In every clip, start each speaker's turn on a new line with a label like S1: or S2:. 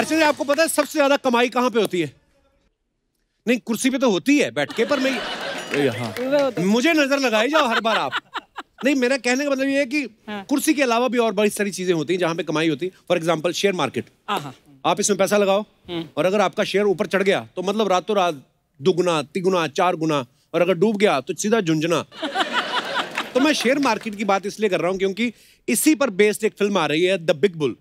S1: अच्छा जी, आपको पता है सबसे ज्यादा कमाई कहाँ पे होती है? नहीं, कुर्सी पे तो होती है बैठ के, पर मैं मुझे नजर लगाई जाओ हर बार आप। नहीं, मेरा कहने का मतलब ये है कि कुर्सी के अलावा भी और बड़ी सारी चीजें होती हैं जहां पे कमाई होती है। फॉर एग्जांपल शेयर मार्केट, आप इसमें पैसा लगाओ और अगर आपका शेयर ऊपर चढ़ गया तो मतलब रातों रात दुगुना, तिगुना, 4 गुना, और अगर डूब गया तो सीधा झुंझुना। तो मैं शेयर मार्केट की बात इसलिए कर रहा हूं क्योंकि इसी पर बेस्ड एक फिल्म आ रही है, द बिग बुल।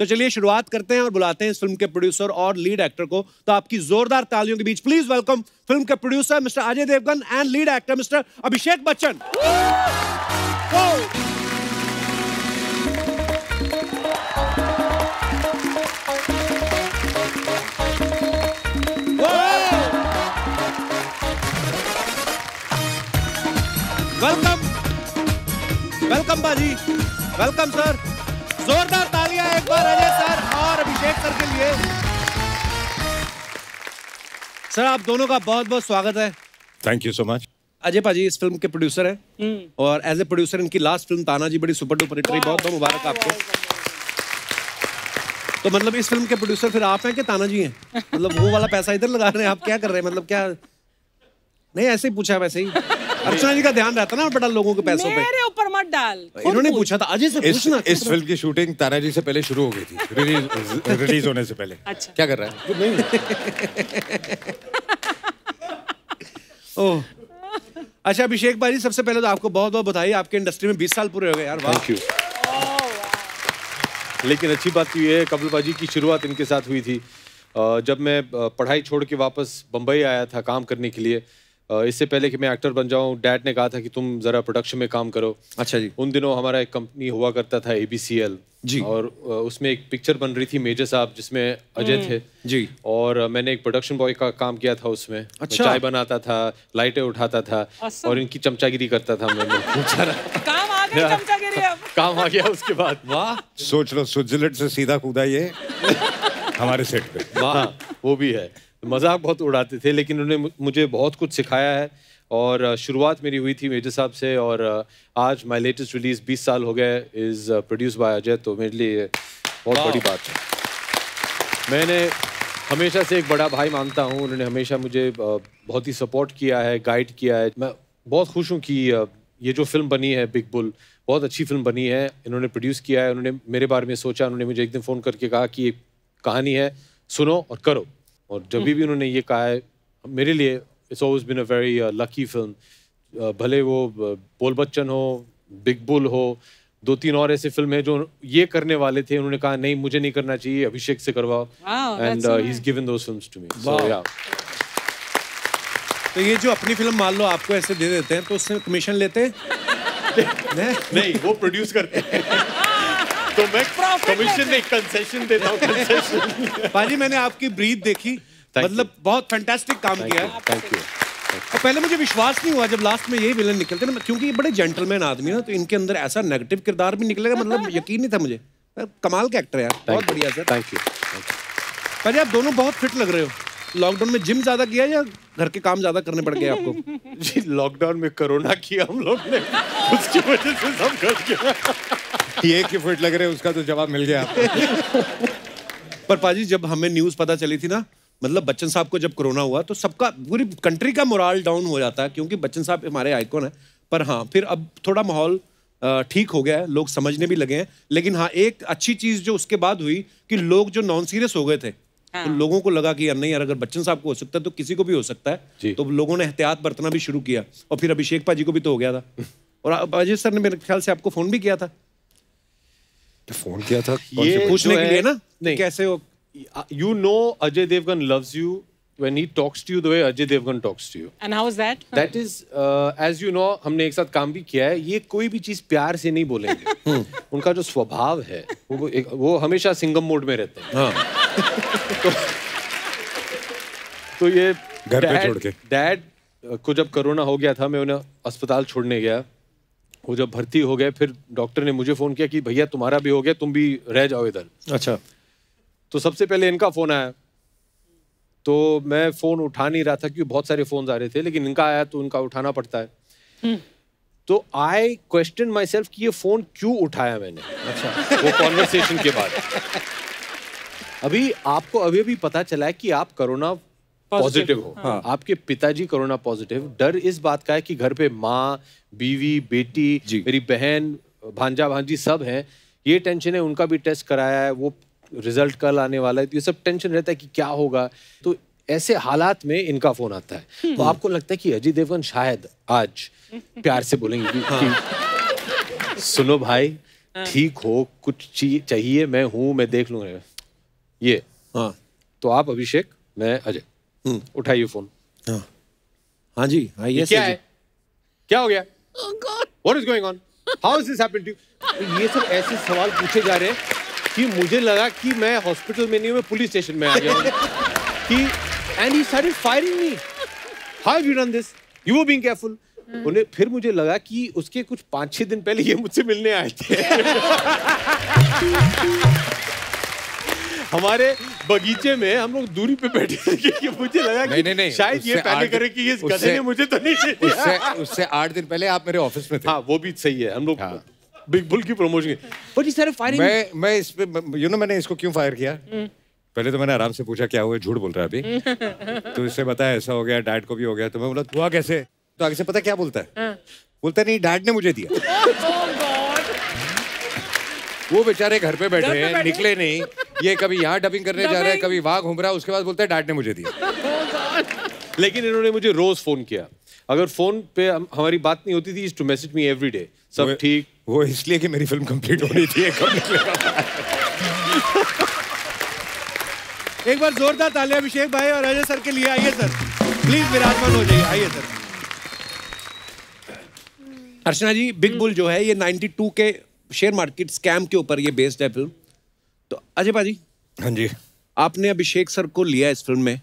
S1: तो चलिए शुरुआत करते हैं और बुलाते हैं इस फिल्म के प्रोड्यूसर और लीड एक्टर को। तो आपकी जोरदार तालियों के बीच प्लीज वेलकम फिल्म के producer mister Ajay Devgan and lead actor mister Abhishek Bachchan. Welcome welcome बाजी, वेलकम सर। जोरदार तालियां एक बार अजय सर और अभिषेक सर के लिए। सर आप दोनों का बहुत बहुत स्वागत है।
S2: Thank you so much.
S1: Ajay पाजी इस फिल्म के प्रोड्यूसर हैं और एज ए प्रोड्यूसर इनकी लास्ट फिल्म तानाजी बड़ी सुपर डुपर हिट रही। बहुत बहुत मुबारक आपको। तो मतलब इस फिल्म के प्रोड्यूसर फिर आप हैं कि तानाजी हैं? मतलब वो वाला पैसा इधर लगा रहे हैं, आप क्या कर रहे हैं? मतलब क्या? नहीं, ऐसे ही पूछा, वैसे ही। अर्चना जी का ध्यान रहता ना बड़ा लोगों के पैसों पे।
S3: मेरे ऊपर मत डाल।
S1: इन्होंने पूछा था अजय से पूछना।
S2: इस फिल्म की शूटिंग तानाजी से पहले शुरू हो गई थी, रिलीज होने से पहले।
S3: अच्छा।
S2: क्या कर रहा है?
S1: ओह, अच्छा अभिषेक भाई, सबसे पहले तो आपको बहुत बहुत बधाई, आपके इंडस्ट्री में 20 साल पूरे हो गए यार।
S4: Thank you. लेकिन अच्छी बात ये है, कपिल बाजी की शुरुआत इनके साथ हुई थी जब मैं पढ़ाई छोड़ के वापस बम्बई आया था काम करने के लिए। इससे पहले कि मैं एक्टर बन जाऊं, डैड ने कहा था कि तुम जरा प्रोडक्शन में काम करो।
S1: अच्छा जी।
S4: उन दिनों हमारा एक कंपनी हुआ करता था ABCL
S1: जी,
S4: और उसमें एक पिक्चर बन रही थी मेजर साहब जिसमें अजय थे
S1: जी,
S4: और मैंने एक प्रोडक्शन बॉय का काम किया था उसमें।
S1: अच्छा।
S4: मैं चाय बनाता था, लाइटें उठाता था और इनकी चमचागिरी करता था। मैंने
S3: काम आ गई चमचागिरी अब।
S4: काम आ गया उसके बाद।
S1: वाह,
S2: सोच लो, स्विट्जरलैंड से सीधा कूदा ये हमारे सेट पे।
S4: वाह, वो भी है। मजाक बहुत उड़ाते थे लेकिन उन्होंने मुझे बहुत कुछ सिखाया है और शुरुआत मेरी हुई थी मेजर साहब से और आज माय लेटेस्ट रिलीज 20 साल हो गए, इज प्रोड्यूस बाय अजय। तो मेरे लिए बहुत बड़ी बात है। मैंने हमेशा से एक बड़ा भाई मानता हूँ, उन्होंने हमेशा मुझे बहुत ही सपोर्ट किया है, गाइड किया है। मैं बहुत खुश हूँ कि ये जो फिल्म बनी है बिग बुल, बहुत अच्छी फिल्म बनी है। इन्होंने प्रोड्यूस किया है, उन्होंने मेरे बारे में सोचा। उन्होंने मुझे एक दिन फ़ोन करके कहा कि ये कहानी है, सुनो और करो। और जब भी उन्होंने ये कहा है, मेरे लिए it's always been a very lucky film. भले वो बोल बच्चन हो, बिग बुल हो, 2-3 और ऐसे फिल्म है जो ये करने वाले थे, उन्होंने कहा नहीं मुझे नहीं करना चाहिए, अभिषेक से करवाओ। And he is given those films to me. So yeah.
S1: तो ये जो अपनी फिल्म मान लो आपको ऐसे दे देते हैं तो उससे कमीशन लेते हैं?
S4: नहीं, वो प्रोड्यूस करते हैं। तो मैं कमीशन नहीं, कंसेशन देता हूँ। कंसेशन।
S1: पाजी मैंने आपकी ब्रीथ देखी, मतलब बहुत फैंटास्टिक काम किया है।
S4: Thank you.
S1: और पहले मुझे विश्वास नहीं हुआ जब लास्ट में यही विलन निकलते ना, क्योंकि ये बड़े जेंटलमैन आदमी ना, तो इनके अंदर ऐसा नेगेटिव किरदार भी निकलेगा, मतलब यकीन नहीं था मुझे। कमाल के एक्टर यार, बहुत बढ़िया सर।
S4: Thank you.
S1: पाजी आप दोनों बहुत फिट लग रहे हो। लॉकडाउन में जिम ज्यादा किया या घर के काम ज्यादा करने पड़ गए आपको?
S4: जी, लॉकडाउन में कोरोना किया हम लोग ने, उसकी वजह से सब कर गया।
S2: ये कि फिट लग रहे हैं उसका तो जवाब मिल गया आपको।
S1: पर पाजी जब हमें न्यूज़ पता चली थी ना, मतलब बच्चन साहब को जब कोरोना हुआ तो सबका, पूरी कंट्री का मोराल डाउन हो जाता है, क्योंकि बच्चन साहब हमारे आइकॉन है। पर हाँ, फिर अब थोड़ा माहौल ठीक हो गया है, लोग समझने भी लगे हैं। लेकिन हाँ, एक अच्छी चीज़ जो उसके बाद हुई कि लोग जो नॉन सीरियस हो गए थे, तो लोगों को लगा कि यार नहीं यार, अगर बच्चन साहब को हो सकता है तो किसी को भी हो सकता है। तो लोगों ने एहतियात बरतना भी शुरू किया और फिर अभिषेक पाजी को भी तो हो गया था। और अजय सर ने मेरे ख्याल से आपको फोन भी किया था।
S2: फोन किया था
S1: ये पूछने के लिए ना,
S4: नहीं,
S1: कैसे हो।
S4: You know Ajay Devgan loves you when he talks to you the way Ajay Devgan talks to you.
S3: And how is that?
S4: That is, as you know, हमने एक साथ काम भी किया है। ये कोई भी चीज प्यार से नहीं बोलेंगे। उनका जो स्वभाव है वो हमेशा सिंगम मोड में रहते हैं। हाँ। तो ये
S2: घर पे छोड़ के
S4: डैड को जब कोरोना हो गया था, मैं उन्हें अस्पताल छोड़ने गया। वो जब भर्ती हो गए, फिर डॉक्टर ने मुझे फोन किया कि भैया तुम्हारा भी हो गया, तुम भी रह जाओ इधर।
S1: अच्छा।
S4: तो सबसे पहले इनका फोन आया, तो मैं फोन उठा नहीं रहा था क्योंकि बहुत सारे फोन आ रहे थे, लेकिन इनका आया तो इनका उठाना पड़ता है। तो आई क्वेश्चन माई सेल्फ कि ये फोन क्यों उठाया मैंने। अच्छा। वो कॉन्वर्सेशन के बाद अभी आपको अभी पता चला है कि आप कोरोना पॉजिटिव हो।
S1: हाँ।
S4: आपके पिताजी कोरोना पॉजिटिव। डर इस बात का है कि घर पे माँ, बीवी, बेटी, मेरी बहन, भांजा भांजी सब हैं। ये टेंशन है, उनका भी टेस्ट कराया है, वो रिजल्ट कल आने वाला है, तो ये सब टेंशन रहता है कि क्या होगा। तो ऐसे हालात में इनका फोन आता है, तो आपको लगता है कि अजय देवगन शायद आज प्यार से बोलेंगे कि सुनो भाई, ठीक हो, कुछ चीज चाहिए, मैं हूं, मैं देख लूंगा ये।
S1: हाँ
S4: तो आप अभिषेक, मैं अजय, उठाइए फोन।
S1: हाँ जी, आइए।
S4: क्या है, क्या हो गया? What is going on? How is this happened to you? ये सब ऐसे सवाल पूछे जा रहे हैं कि मुझे लगा कि मैं हॉस्पिटल में नहीं हूं, मैं पुलिस स्टेशन में आ गया हूं। कि and he started firing me. How have you done this? You were being careful. उन्हें फिर मुझे लगा कि उसके कुछ 5-6 दिन पहले ये मुझसे मिलने आए थे। हमारे बगीचे में हम लोग दूरी पे बैठे थे कि मुझे लगा कि
S2: नहीं,
S4: शायद ये पहले करे कि इस गधे ने मुझे तो नहीं दिया।
S2: उससे 8 दिन पहले आप मेरे ऑफिस में थे।
S4: हाँ, वो भी सही है। हम लोग बिग बुल की प्रमोशन। बट ही सारे फायरिंग।
S2: मैं इस पे मैंने इसको क्यों फायर किया? पहले तो मैंने आराम से पूछा क्या हुआ, झूठ बोल रहा है अभी। तो इससे बताया ऐसा हो गया, डैड को भी हो गया। तो मैं बोला हुआ कैसे? तो आगे से पता क्या बोलता है? बोलता नहीं, डैड ने मुझे दिया। वो बेचारे घर पे बैठे हैं, निकले नहीं। ये कभी यहाँ डबिंग करने जा रहा है, कभी वहां घूम रहा है, उसके बाद बोलता है डैड ने मुझे दिया।
S4: लेकिन इन्होंने मुझे रोज फोन किया। अगर फोन पे हमारी बात नहीं होती थी, to message me every day, सब ठीक।
S2: वो इसलिए कि मेरी फिल्म कंप्लीट होनी थी। कब निकलेगा?
S1: एक बार जोरदार तालियां अभिषेक भाई और अजय सर के लिए। आइए सर, प्लीज विराजमान हो जाइए। आइए सर। अर्चना जी, बिग बुल जो है ये 92 के शेयर मार्केट स्कैम के ऊपर ये बेस्ड है फिल्म। तो अजय भाजी,
S2: हाँ जी,
S1: आपने अभिषेक सर को लिया इस फिल्म में,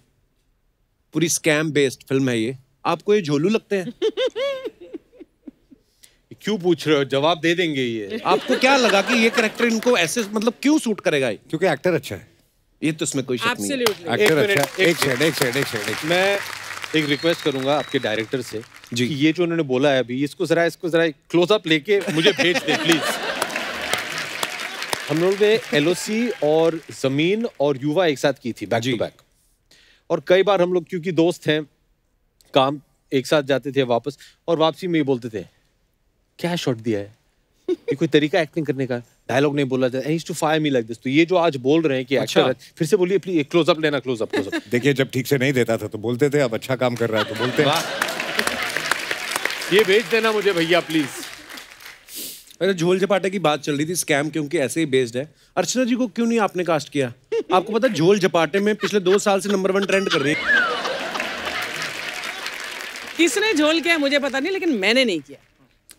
S1: पूरी स्कैम बेस्ड फिल्म है ये, आपको ये झोलू लगते हैं?
S4: क्यों पूछ रहे हो, जवाब दे देंगे ये।
S1: आपको क्या लगा कि ये कैरेक्टर इनको ऐसे मतलब क्यों सूट करेगा?
S2: क्योंकि एक्टर अच्छा है।
S1: ये तो इसमें कोई शक नहीं है।
S2: एक्टर अच्छा। एक सेकंड।
S4: मैं एक रिक्वेस्ट करूंगा आपके डायरेक्टर से
S1: जी,
S4: कि ये जो उन्होंने बोला है अभी, इसको जरा क्लोज अप लेके मुझे भेज दे प्लीज। हम लोग ने एलओसी और जमीन और युवा एक साथ की थी, बैक टू बैक। और कई बार हम लोग क्योंकि दोस्त हैं, काम एक साथ जाते थे वापस, और वापसी में ये बोलते थे क्या शॉट दिया है, ये कोई तरीका एक्टिंग करने का, डायलॉग नहीं बोला जाता, he to fire me like this. तो ये जो आज बोल रहे हैं कि एक्टर है, फिर से बोलिए प्लीज, क्लोज अप लेना, क्लोज अप।
S2: देखिए, जब ठीक से नहीं देता था तो बोलते थे, अब अच्छा काम कर रहा है तो बोलते हैं।
S4: ये भेज देना मुझे भैया प्लीज।
S1: अरे झोल झपाटे की बात चल रही थी, स्कैम क्योंकि ऐसे ही बेस्ड है। अर्चना जी को क्यों नहीं आपने कास्ट किया? आपको पता है झोल झपाटे में पिछले 2 साल से नंबर 1 ट्रेंड कर रही है।
S3: किसने झोल किया मुझे पता नहीं, लेकिन मैंने नहीं किया।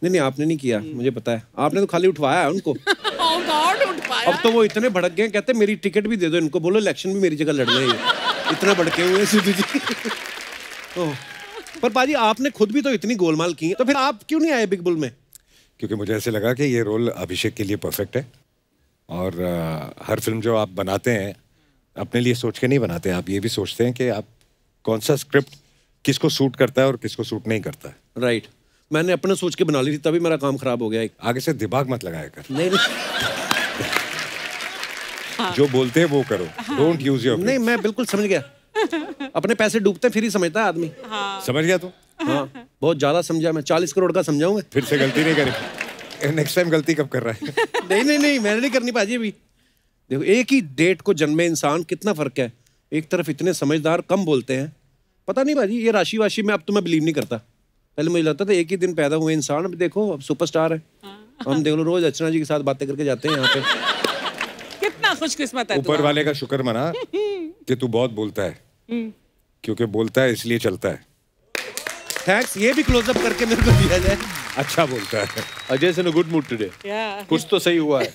S1: नहीं, आपने नहीं किया, मुझे पता है। आपने तो खाली उठवाया है उनको।
S3: Oh God, उठवाया।
S1: अब तो वो इतने भड़क गए, कहते मेरी टिकट भी दे दो इनको, बोलो इलेक्शन भी मेरी जगह लड़ रहे हैं। इतना भड़के हुए सिद्धू जी। पर पाजी, आपने खुद भी तो इतनी गोलमाल की है, तो फिर आप क्यों नहीं आए बिग बुल में?
S2: क्योंकि मुझे ऐसे लगा कि ये रोल अभिषेक के लिए परफेक्ट है। और हर फिल्म जो आप बनाते हैं, अपने लिए सोच के नहीं बनाते, आप ये भी सोचते हैं कि आप कौन सा स्क्रिप्ट किसको सूट करता है और किसको सूट नहीं करता है।
S1: राइट। मैंने अपने सोच के बना ली थी, तभी मेरा काम खराब हो गया।
S2: आगे से दिमाग मत लगाया कर।
S1: नहीं।
S2: जो बोलते हैं वो करो, डोंट यूज योर।
S1: नहीं, मैं बिल्कुल समझ गया। अपने पैसे डूबते फिर ही समझता है आदमी।
S2: समझ गया तू?
S1: हाँ, बहुत ज्यादा समझा मैं। 40 करोड़ का समझाऊंगा।
S2: फिर से गलती नहीं करें। नेक्स्ट टाइम गलती कब कर रहा है?
S1: नहीं, मैंने नहीं करनी पाजी अभी। देखो, एक ही डेट को जन्मे इंसान, कितना फर्क है। एक तरफ इतने समझदार, कम बोलते हैं। पता नहीं भाजी, ये राशि वाशी में अब तो मैं बिलीव नहीं करता। पहले मुझे लगता था एक ही दिन पैदा हुए इंसान, अब देखो अब सुपरस्टार है। हम देख लो, रोज अर्चना जी के साथ बातें करके जाते हैं यहाँ पे।
S3: कितना खुशकिस्मत है।
S2: ऊपर वाले का शुक्र मना कि तू बहुत बोलता है, क्योंकि बोलता है इसलिए चलता है।
S1: थैंक्स, ये भी क्लोज अप करके मेरे को दिया जाए।
S2: अच्छा बोलता है।
S4: अजय से गुड मूड टुडे। कुछ तो सही हुआ है।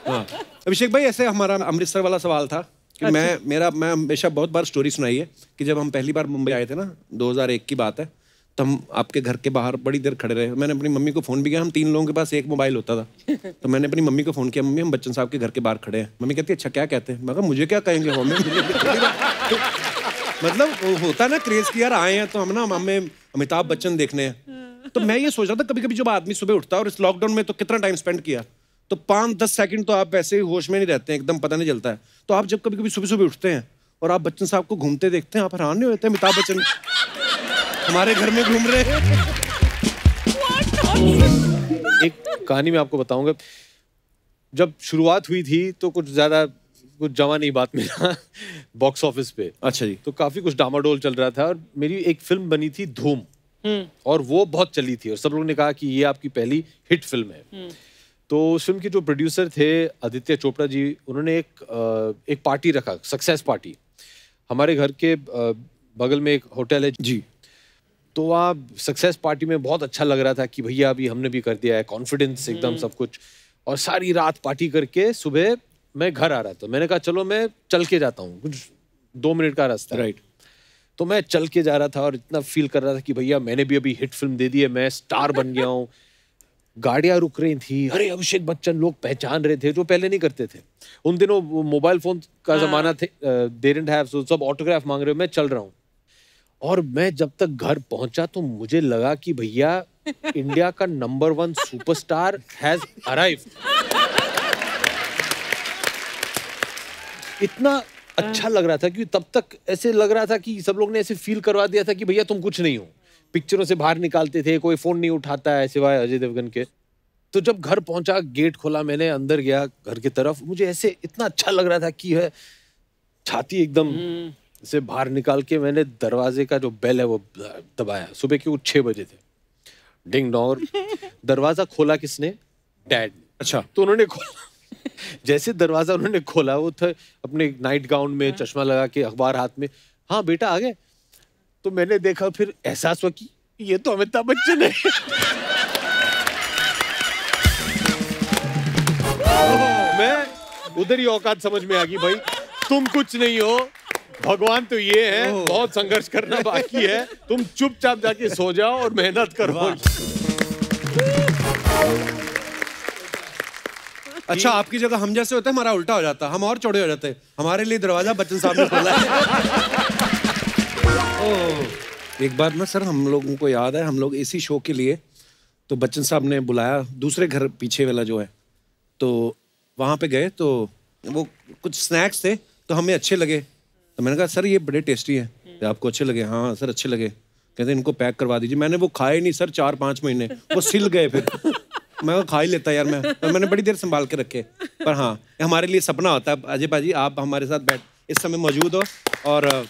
S1: हाँ। अभिषेक भाई, ऐसे हमारा अमृतसर वाला सवाल था कि मैं हमेशा बहुत बार स्टोरी सुनाई है कि जब हम पहली बार मुंबई आए थे ना, 2001 की बात है, तो हम आपके घर के बाहर बड़ी देर खड़े रहे। मैंने अपनी मम्मी को फोन भी किया, हम 3 लोगों के पास एक मोबाइल होता था। तो मैंने अपनी मम्मी को फोन किया, मम्मी हम बच्चन साहब के घर के बाहर खड़े हैं। मम्मी कहती है अच्छा क्या कहते हैं? मैं कहा मुझे क्या कहेंगे हमें। मतलब होता है ना क्रेज की, यार आए हैं तो हम ना हमें अमिताभ बच्चन देखने हैं। तो मैं ये सोच रहा था कभी कभी जब आदमी सुबह उठता है, और इस लॉकडाउन में तो कितना टाइम स्पेंड किया, तो 5-10 सेकंड तो आप वैसे ही होश में नहीं रहते हैं, एकदम पता नहीं चलता है। तो आप जब कभी कभी सुबह सुबह उठते हैं और आप बच्चन साहब को घूमते देखते हैं, आप हैरान नहीं होते? अमिताभ बच्चन हमारे घर में घूम रहे हैं।
S4: एक कहानी मैं आपको बताऊंगा। जब शुरुआत हुई थी तो कुछ जमा नहीं बात मेरा बॉक्स ऑफिस पे।
S1: अच्छा जी।
S4: तो काफी कुछ डामाडोल चल रहा था और मेरी एक फिल्म बनी थी धूम, और वो बहुत चली थी और सब लोगों ने कहा कि ये आपकी पहली हिट फिल्म है। तो उस फिल्म के जो प्रोड्यूसर थे आदित्य चोपड़ा जी, उन्होंने एक पार्टी रखा, सक्सेस पार्टी। हमारे घर के बगल में एक होटल है
S1: जी।
S4: तो वहाँ सक्सेस पार्टी में बहुत अच्छा लग रहा था कि भैया अभी हमने भी कर दिया है, कॉन्फिडेंस एकदम सब कुछ। और सारी रात पार्टी करके सुबह मैं घर आ रहा था। मैंने कहा चलो मैं चल के जाता हूँ, कुछ 2 मिनट का रास्ता।
S1: राइट।
S4: तो मैं चल के जा रहा था और इतना फील कर रहा था कि भैया मैंने भी अभी हिट फिल्म दे दी है, मैं स्टार बन गया हूँ। गाड़ियां रुक रही थी, अरे अभिषेक बच्चन, लोग पहचान रहे थे जो पहले नहीं करते थे। उन दिनों मोबाइल फोन का जमाना थे, दे डिडंट हैव, सो सब ऑटोग्राफ मांग रहे हो। मैं चल रहा हूँ और मैं जब तक घर पहुंचा तो मुझे लगा कि भैया इंडिया का नंबर 1 सुपरस्टार हैज अराइव्ड। इतना अच्छा लग रहा था कि तब तक ऐसे लग रहा था कि सब लोग ने ऐसे फील करवा दिया था कि भैया तुम कुछ नहीं हो। पिक्चरों से बाहर निकालते थे, कोई फोन नहीं उठाता है सिवाय अजय देवगन के। तो जब घर पहुंचा, गेट खोला, मैंने अंदर गया घर की तरफ, मुझे ऐसे इतना अच्छा लग रहा था कि है छाती एकदम से बाहर निकाल के मैंने दरवाजे का जो बेल है वो दबाया। सुबह के 6 बजे थे, डिंग डोंग। दरवाजा खोला किसने? डैड।
S1: अच्छा।
S4: तो उन्होंने खोला, जैसे दरवाजा उन्होंने खोला, वो थे अपने नाइट गाउन में, चश्मा लगा के, अखबार हाथ में। हाँ बेटा आ गए। तो मैंने देखा, फिर एहसास हुआ कि ये तो अमिताभ बच्चन है। मैं उधर ही औकात समझ में आ गई, भाई तुम कुछ नहीं हो, भगवान तो ये है, बहुत संघर्ष करना बाकी है, तुम चुपचाप जाके सो जाओ और मेहनत करो।
S1: अच्छा, आपकी जगह हम जैसे होते हैं, हमारा उल्टा हो जाता, हम और चौड़े हो जाते हैं। हमारे लिए दरवाजा बच्चन साहब ने खोला है। एक बार ना सर, हम लोगों को याद है, हम लोग इसी शो के लिए तो बच्चन साहब ने बुलाया, दूसरे घर पीछे वाला जो है, तो वहाँ पे गए। तो वो कुछ स्नैक्स थे तो हमें अच्छे लगे, तो मैंने कहा सर ये बड़े टेस्टी है, तो आपको अच्छे लगे? हाँ सर अच्छे लगे। कहते इनको पैक करवा दीजिए। मैंने वो खाए नहीं सर 4-5 महीने, वो सिल गए। फिर मैं वो खा ही लेता यार, मैंने बड़ी देर संभाल के रखे। पर हाँ, हमारे लिए सपना होता है अजय भाजी, आप हमारे साथ बैठ इस समय मौजूद हो और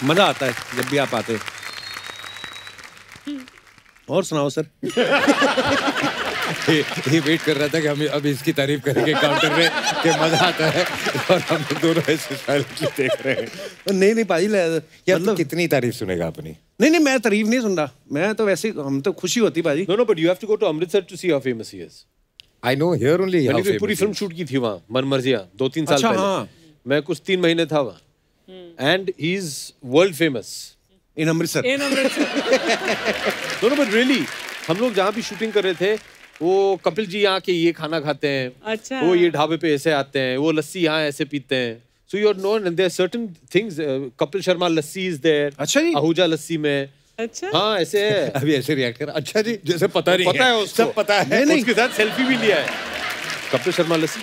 S1: मजा आता है जब भी आप आते। और सुनाओ सर।
S2: ये वेट कर रहा था कि हम अब इसकी तारीफ करेंगे काउंटर में कि मजा आता है, और हम दोनों ऐसे साइलेंटली देख रहे हैं।
S1: नहीं भाई,
S2: मतलब कितनी तारीफ सुनेगा अपनी?
S1: नहीं, मैं तारीफ नहीं सुन रहा, मैं तो वैसे, हम तो खुशी होती भाजी।
S4: No, but you have to go to Amritsar to see how famous he is.
S2: I know here only how
S4: मैंने पूरी
S2: famous
S4: film
S2: he is.
S4: Shoot की थी वहाँ, मनमर्जियाँ, 2-3 साल
S1: अच्छा,
S4: पहले।
S1: हाँ।
S4: मैं कुछ 3 महीने था वहाँ, and he is world famous.
S1: In Amritsar.
S4: No, but really, हम लोग जहाँ भी शूटिंग कर रहे थे, वो कपिल जी यहाँ के ये खाना खाते हैं,
S3: अच्छा।
S4: वो ये ढाबे पे ऐसे आते हैं, वो लस्सी यहाँ ऐसे पीते हैं। So you're known, and there are certain things. Kapil Sharma lassi is there.
S1: अच्छा जी।
S4: आहूजा लस्सी में।
S3: अच्छा।
S4: हाँ ऐसे है।
S2: अभी ऐसे रिएक्ट कर, अच्छा जी, जैसे पता नहीं
S4: पता है उसको,
S2: सब पता है।
S1: नहीं।
S4: उसके साथ सेल्फी भी लिया है। कपिल शर्मा लस्सी।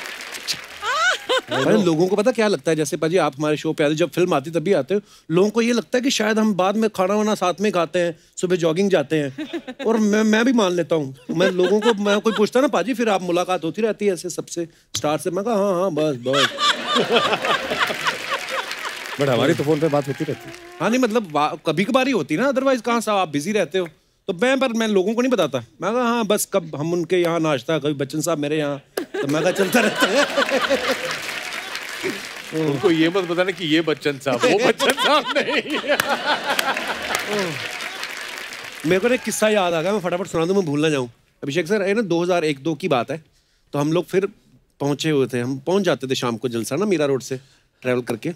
S1: भाई लोगों को पता क्या लगता है, जैसे पाजी आप हमारे शो पे आते, जब फिल्म आती तभी आते हो, लोगों को ये लगता है कि शायद हम बाद में खाना वाना साथ में खाते हैं, सुबह जॉगिंग जाते हैं। और मैं भी मान लेता हूँ, मैं लोगों को, मैं कोई पूछता ना पाजी फिर आप मुलाकात होती रहती है ऐसे सबसे स्टार से, मैं कहा हाँ बस।
S2: बट हमारी तो फोन पे बात होती रहती है।
S1: हाँ नहीं मतलब कभी कभार ही होती ना, अदरवाइज कहाँ साहब आप बिजी रहते हो। तो मैं लोगों को नहीं बताता, मैं कहा हाँ बस कब हम उनके यहाँ नाश्ता, कभी बच्चन साहब मेरे यहाँ, तो मैं कहा चलता रहता है।
S4: उनको ये मत बताना कि ये बच्चन साहब, वो बच्चन साहब नहीं।
S1: मेरे को एक किस्सा याद आ गया, मैं फटाफट सुना दूं, मैं भूल ना जाऊं। अभिषेक सर है ना, 2001-2 की बात है, तो हम लोग फिर पहुंचे हुए थे, हम पहुंच जाते थे शाम को जलसा ना मीरा रोड से ट्रैवल करके।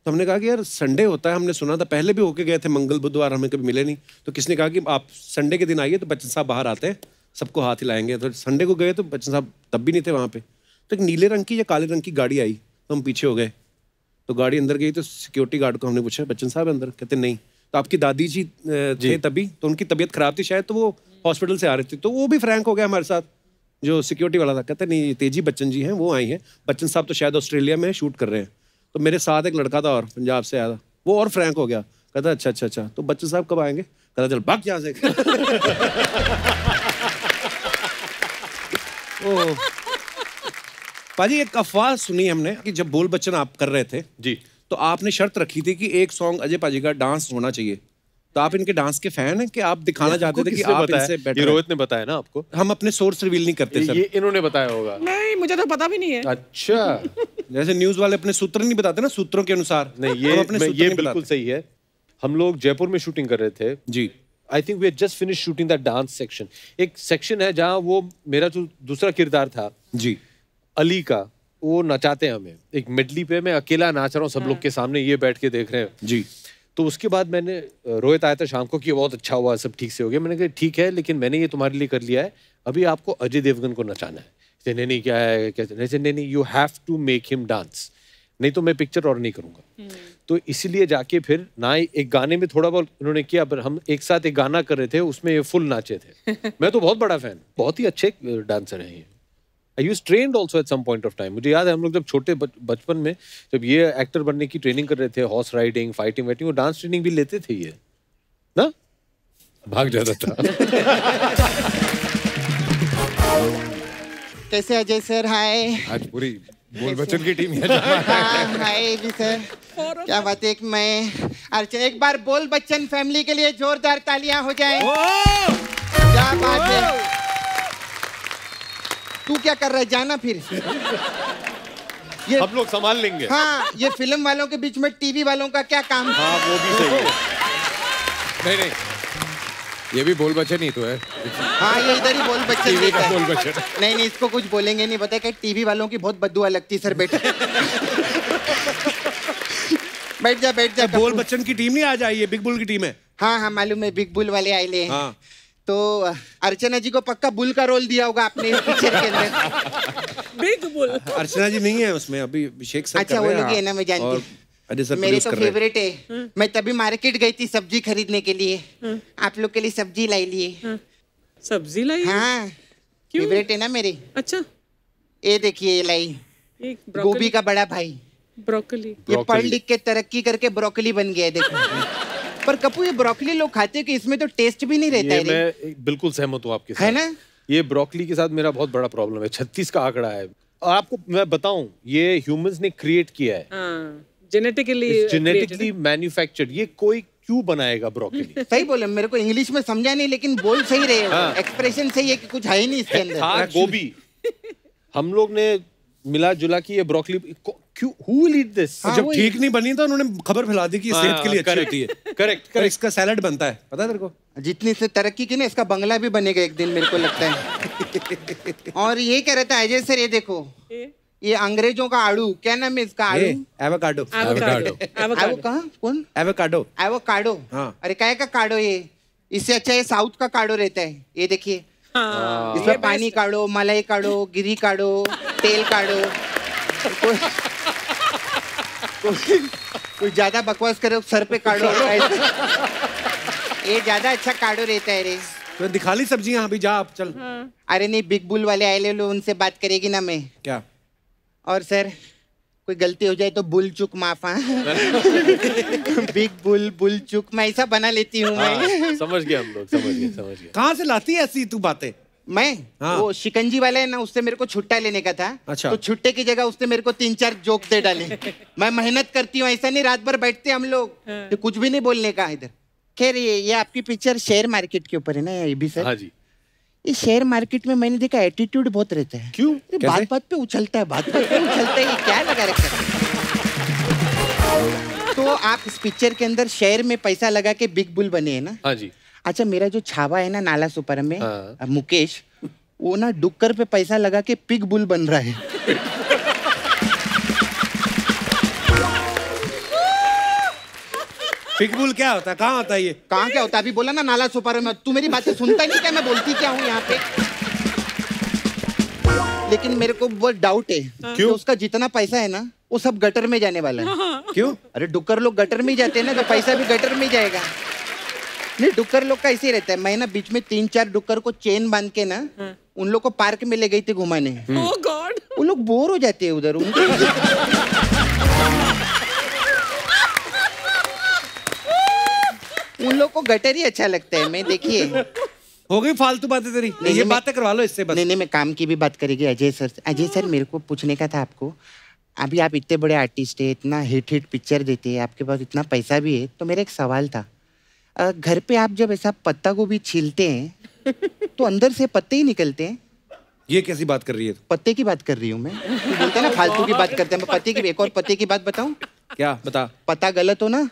S1: तो हमने कहा कि यार संडे होता है, हमने सुना था, पहले भी होके गए थे, मंगल बुधवार हमें कभी मिले नहीं। तो किसने कहा कि आप संडे के दिन आइए तो बच्चन साहब बाहर आते हैं, सबको हाथ हिलाएंगे। तो संडे को गए तो बच्चन साहब तब भी नहीं थे वहाँ पे। तो एक नीले रंग की या काले रंग की गाड़ी आई, तो हम पीछे हो गए। तो गाड़ी अंदर गई तो सिक्योरिटी गार्ड को हमने पूछा बच्चन साहब अंदर? कहते नहीं। तो आपकी दादी जी थे तभी, तो उनकी तबीयत खराब थी शायद, तो वो हॉस्पिटल से आ रही थी। तो वो भी फ्रैंक हो गया हमारे साथ, जो सिक्योरिटी वाला था, कहता नहीं ये तेजी बच्चन जी हैं, वो आई हैं। बच्चन साहब तो शायद ऑस्ट्रेलिया में शूट कर रहे हैं। तो मेरे साथ एक लड़का था और पंजाब से आया था, वो और फ्रैंक हो गया, कहता अच्छा तो बच्चन साहब कब आएंगे? कहता चल भाग यहाँ से। ओ पाजी, एक अफवाह सुनी हमने कि जब बोल बच्चन आप कर रहे थे
S4: जी,
S1: तो आपने शर्त रखी थी कि एक सॉन्ग अजय पाजी का डांस होना चाहिए। तो आप इनके डांस के फैन हैं कि आप दिखाना चाहते थे कि आप इनसे बेटर?
S4: ये रोहित ने बताया ना आपको?
S1: हम अपने सोर्स रिवील नहीं करते सर।
S4: ये इन्होंने बताया होगा।
S3: नहीं, मुझे तो पता भी नहीं है।
S4: अच्छा।
S1: जैसे न्यूज वाले अपने सूत्र नहीं बताते ना, सूत्रों के अनुसार।
S4: नहीं,
S1: हम अपने सूत्र
S4: ये
S1: नहीं
S4: बिल्कुल
S1: बताते।
S4: सही है। हम लोग जयपुर में शूटिंग कर रहे थे
S1: जी।
S4: I think we had just finish shooting that dance section. एक सेक्शन है जहाँ वो मेरा जो दूसरा किरदार था
S1: जी,
S4: अली का, वो नचाते हैं हमें एक मेडली पे। मैं अकेला नाच रहा हूँ, सब लोग के सामने ये बैठ के देख रहे हैं
S1: जी।
S4: तो उसके बाद मैंने, रोहित आया था शाम को कि बहुत अच्छा हुआ, सब ठीक से हो गया। मैंने कहा ठीक है, लेकिन मैंने ये तुम्हारे लिए कर लिया है, अभी आपको अजय देवगन को नचाना है। नहीं क्या है, कैसे? नहीं, you have to make him dance, नहीं तो मैं पिक्चर और नहीं करूंगा। तो इसीलिए जाके फिर ना एक गाने में थोड़ा बहुत उन्होंने किया, पर हम एक साथ एक गाना कर रहे थे, उसमें ये फुल नाचे थे। मैं तो बहुत बड़ा फैन, बहुत ही अच्छे डांसर हैं ये। I was trained also at some point of time. मुझे याद है हम लोग जब छोटे बचपन में जब ये एक्टर बनने की ट्रेनिंग कर रहे थे, हॉर्स राइडिंग, फाइटिंग वाइटिंग, वो डांस ट्रेनिंग भी लेते थे ये ना,
S2: भाग जाता था।
S5: कैसे अजय सर? हाय।
S2: आज पूरी बोल बच्चन की टीम
S5: हाँ, हाय जी सर। क्या बात है, एक मैं अर्चना, एक बार बोल बच्चन फैमिली के लिए जोरदार तालियां हो जाएं। क्या बात है। तू क्या कर रहा है, जाना फिर। ये
S4: हम लोग संभाल लेंगे।
S5: हाँ, ये फिल्म वालों के बीच में टीवी वालों का क्या काम?
S4: हाँ, वो भी सही है।
S2: नहीं, ये भी बोल बच्चन ही तो है।
S5: हाँ, ये इधर ही बोल बच्चन
S2: टीवी का
S5: देता है।
S2: बोल बच्चन।
S5: नहीं, इसको कुछ बोलेंगे नहीं, बताए कि टीवी वालों की बहुत बददुआ लगती है सर। बेटा बैठ जा।
S1: बोल बच्चन की टीम नहीं आज आई है, बिग बुल की टीम है।
S5: हाँ, मालूम है, बिग बुल वाले आए ले।
S1: हाँ।
S5: तो अर्चना जी को पक्का बुल का रोल दिया होगा आपने इस पिक्चर के अंदर।
S3: Big bull.
S1: अर्चना जी नहीं है उसमें, अभी अभिषेक सर
S5: अच्छा,
S1: कर
S5: वो
S1: रहे हैं।
S5: लोग ही है ना, मैं जानती
S1: और
S5: हूँ।
S1: अजय सर
S5: मेरे
S1: produce
S5: तो
S1: कर रहे हैं।
S5: फेवरेट है। मैं तभी मार्केट गई थी सब्जी खरीदने के लिए, आप लोग के लिए सब्जी लाई लिए।
S3: सब्जी लाई?
S5: हाँ,
S3: क्यों?
S5: फेवरेट है ना मेरे।
S3: अच्छा,
S5: ये देखिए, ये लाई
S3: एक
S5: गोभी का बड़ा भाई।
S3: ब्रोकली।
S5: ये पढ़ लिख के तरक्की करके ब्रोकली बन गया है, देखो। पर कपूर, ये ब्रोकली लोग खाते हैं कि इसमें तो टेस्ट भी नहीं रहता
S4: ये
S5: है।
S4: मैं बिल्कुल सहमत हूँ आपके साथ।
S5: है ना?
S4: ये ब्रोकली के साथ मेरा बहुत बड़ा प्रॉब्लम है। 36 का आंकड़ा है। और आपको मैं बताऊं, ये ह्यूमंस ने क्रिएट किया है, जेनेटिकली मैन्युफैक्चर्ड। ये कोई क्यों बनाएगा ब्रोकली?
S5: सही बोले, मेरे को इंग्लिश में समझा नहीं, लेकिन बोल सही रहे हो।
S4: हाँ।
S5: एक्सप्रेशन सही है कि कुछ है ही नहीं इसके अंदर।
S4: था गोभी, हम लोग ने मिला जुला की ये ब्रोकली क्यों, who will eat this?
S5: हाँ,
S1: जब
S5: वही।
S1: ठीक नहीं बनी तो उन्होंने खबर फैला दी कि ये सेहत के लिए अच्छी होती है।
S4: करेक्ट।
S1: इसका सैलेड बनता है, पता है तेरे को?
S5: जितनी इसने तरक्की की ना, इसका बंगला भी बनेगा एक दिन, मेरे को लगता है। और ये कह रहा था अजय सर, ये देखो, ये अंग्रेजों का आड़ू, क्या नाम है इसका? आड़ू,
S1: एवोकाडो।
S5: एवो कहाँ? कौन?
S1: एवोकाडो।
S5: एवोकाडो।
S1: हाँ।
S5: अरे काय का काढ़ो ये? इससे अच्छा ये साउथ का काढ़ो रहता है। ये देखिए, इसमें पानी काढ़ो, मलाई काढ़ो, गिरी काढ़ो, तेल काढ़ो। कोई ज्यादा बकवास करे सर पे काढ़ो। ये ज्यादा अच्छा काढ़ो रहता है रे।
S1: तो दिखा ली सब्जियां, अभी जा आप चल।
S5: अरे नहीं, बिग बुल वाले आए ले लो, उनसे बात करेगी ना मैं।
S1: क्या?
S5: और सर, कोई गलती हो जाए तो बुल चुक माफ। बिग बुल, बुल चुक, मैं ऐसा बना लेती हूँ मैं।
S4: समझ गए हम लोग, समझ गए।
S1: कहाँ से लाती है ऐसी तू बातें?
S5: मैं
S1: हाँ।
S5: वो शिकंजी वाला है ना, उससे मेरे को छुट्टा लेने का था।
S1: अच्छा।
S5: तो छुट्टे की जगह उसने मेरे को 3-4 जोक दे डाले। मैं मेहनत करती हूँ, ऐसा नहीं रात भर बैठते हम लोग, तो कुछ भी नहीं बोलने का इधर। खैर, ये आपकी पिक्चर शेयर मार्केट के ऊपर है ना, ये भी सर?
S4: हाँ जी।
S5: ये शेयर मार्केट में मैंने देखा एटीट्यूड बहुत रहता है।
S4: क्यों?
S5: बात बात पे उछलता है, बात बात पे उछलता है, ये क्या लगा रखा है? तो आप इस पिक्चर के अंदर शेयर में पैसा लगा के बिग बुल बने हैं ना?
S4: हाँ जी।
S5: अच्छा, मेरा जो छावा है ना नाला सुपर में,
S4: हाँ।
S5: मुकेश, वो ना डुक्कर पे पैसा लगा के पिग बुल बन रहा है।
S1: पिग बुल क्या होता है, कहाँ होता है ये?
S5: कहाँ क्या होता है? अभी बोला ना नाला सुपर में। तू मेरी बातें सुनता नहीं क्या? मैं बोलती क्या हूँ यहाँ पे? लेकिन मेरे को बहुत डाउट है कि उसका जितना पैसा है ना, वो सब गटर में जाने वाला है।
S1: क्यों?
S5: अरे डुक्कर लोग गटर में ही जाते हैं ना, तो पैसा भी गटर में ही जाएगा। नहीं, डुक्कर लोग का ऐसे ही रहता है। मैं ना बीच में 3-4 डुक्कर को चेन बांध के ना उन लोग को पार्क में ले गई थी घुमाने।
S3: ओह गॉड।
S5: वो लोग बोर हो जाते हैं उधर उनको। उन लोग को गटर ही अच्छा लगता है। मैं देखिए
S1: हो गई फालतू बातें तेरी।
S5: नहीं,
S1: ये
S5: मैं-
S1: बातें करवा लो इससे बस।
S5: नहीं मैं काम की भी बात करेगी अजय सर से। अजय सर मेरे को पूछने का था आपको, अभी आप इतने बड़े आर्टिस्ट हैं, इतना हिट पिक्चर देते हैं, आपके पास इतना पैसा भी है, तो मेरा एक सवाल था, घर पे आप जब ऐसा पत्ता गोभी छीलते हैं तो अंदर से पत्ते ही निकलते हैं?
S1: ये कैसी बात कर रही है?
S5: पत्ते की बात कर रही हूँ मैं। तू बोलता है ना फालतू की बात करते हैं, मैं पत्ते की एक और पत्ते की बात बताऊं?
S1: क्या बता?
S5: पता गलत हो ना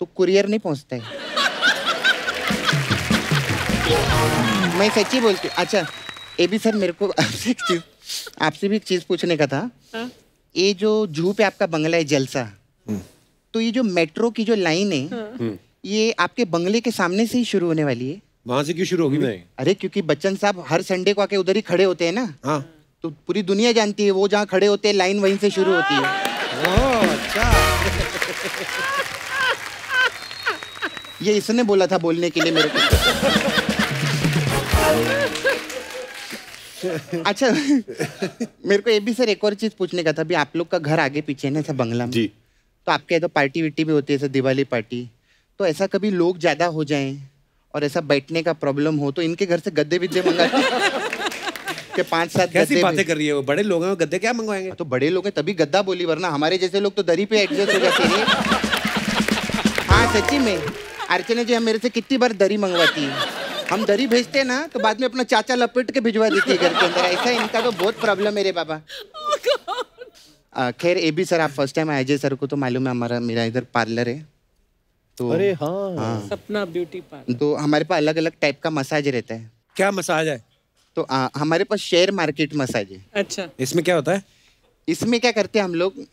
S5: तो कुरियर नहीं पहुंचता है। मैं सच्ची बोलती हूँ। अच्छा ए बी सर, मेरे को आपसे भी एक चीज पूछने का था। ये जो जूहू पे आपका बंगला है जलसा, तो ये जो मेट्रो की जो लाइन है ये आपके बंगले के सामने से ही शुरू होने वाली है?
S1: वहां से क्यों शुरू होगी?
S4: नहीं,
S5: अरे क्योंकि बच्चन साहब हर संडे को आके उधर ही खड़े होते हैं ना,
S1: हाँ।
S5: तो पूरी दुनिया जानती है वो जहाँ खड़े होते हैं लाइन वहीं से शुरू होती है।
S1: ओह अच्छा।
S5: ये इसने बोला था बोलने के लिए मेरे को। अच्छा मेरे को ये भी सर एक और चीज पूछने का था। अभी आप लोग का घर आगे पीछे है ना ऐसा बंगला में,
S4: जी।
S5: तो आपके यहाँ तो पार्टी विट्टी भी होती है, ऐसा दिवाली पार्टी, तो ऐसा कभी लोग ज्यादा हो जाएं और ऐसा बैठने का प्रॉब्लम हो तो इनके घर से गद्दे विद्दे मंगाते कि 5-7
S1: कैसी
S5: गद्दे
S1: बातें कर रही है वो? बड़े लोग हैं, गद्दे क्या मंगवाएंगे?
S5: तो बड़े लोग हैं तभी गद्दा बोली, वरना हमारे जैसे लोग तो दरी पे एडजस्ट हो जाते हैं। हाँ सच्ची में अर्चना जी हम मेरे से कितनी बार दरी मंगवाती है। हम दरी भेजते हैं ना तो बाद में अपना चाचा लपेट के भिजवा देती है घर के अंदर। ऐसा इनका तो बहुत प्रॉब्लम है रे बाबा। खैर ए बी सर, आप फर्स्ट टाइम अजय सर को तो मालूम है मेरा इधर पार्लर है, तो
S4: अरे हाँ,
S3: सपना ब्यूटी पार्लर।
S5: तो हमारे पास अलग अलग टाइप का मसाज रहता है।
S1: क्या मसाज है?
S5: तो हमारे पास शेयर मार्केट मसाज है।
S3: अच्छा।
S1: इसमें क्या होता है?
S5: इसमें क्या करते हैं हम लोग,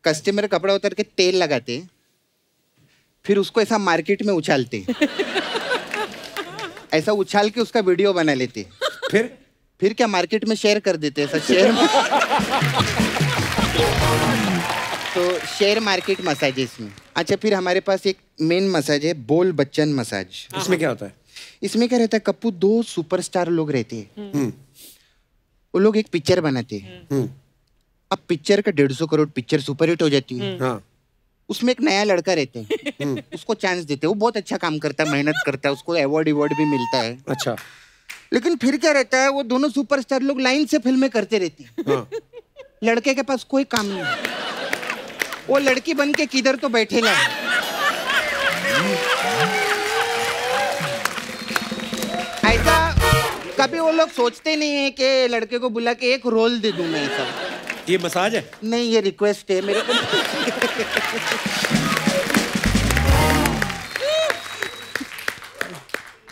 S5: कस्टमर कपड़ा उतर के तेल लगाते हैं, फिर उसको ऐसा मार्केट में उछालते हैं। ऐसा उछाल के उसका वीडियो बना लेते हैं, फिर क्या मार्केट में शेयर कर देते हैं ऐसा शेयर। तो शेयर मार्केट मसाज है इसमें। अच्छा फिर हमारे पास एक मेन मसाज है बोल बच्चन मसाज।
S1: इसमें क्या होता है?
S5: इसमें क्या रहता है कप्पू, 2 सुपरस्टार लोग रहते हैं, वो लोग एक पिक्चर बनाते हैं। अब पिक्चर का 150 करोड़ पिक्चर सुपरहिट हो जाती है।
S1: हाँ।
S5: उसमें एक नया लड़का रहते हैं, उसको चांस देते हैं, वो बहुत अच्छा काम करता है, मेहनत करता है, उसको अवार्ड भी मिलता है।
S1: अच्छा।
S5: लेकिन फिर क्या रहता है, वो दोनों सुपरस्टार लोग लाइन से फिल्में करते रहते हैं।
S1: हाँ।
S5: लड़के के पास कोई काम नहीं, वो लड़की बन के किधर तो बैठेला है। ऐसा कभी वो लोग सोचते नहीं है कि लड़के को बुला के एक रोल दे दूं मैं। ऐसा
S1: ये मसाज है?
S5: नहीं, ये रिक्वेस्ट है मेरे को।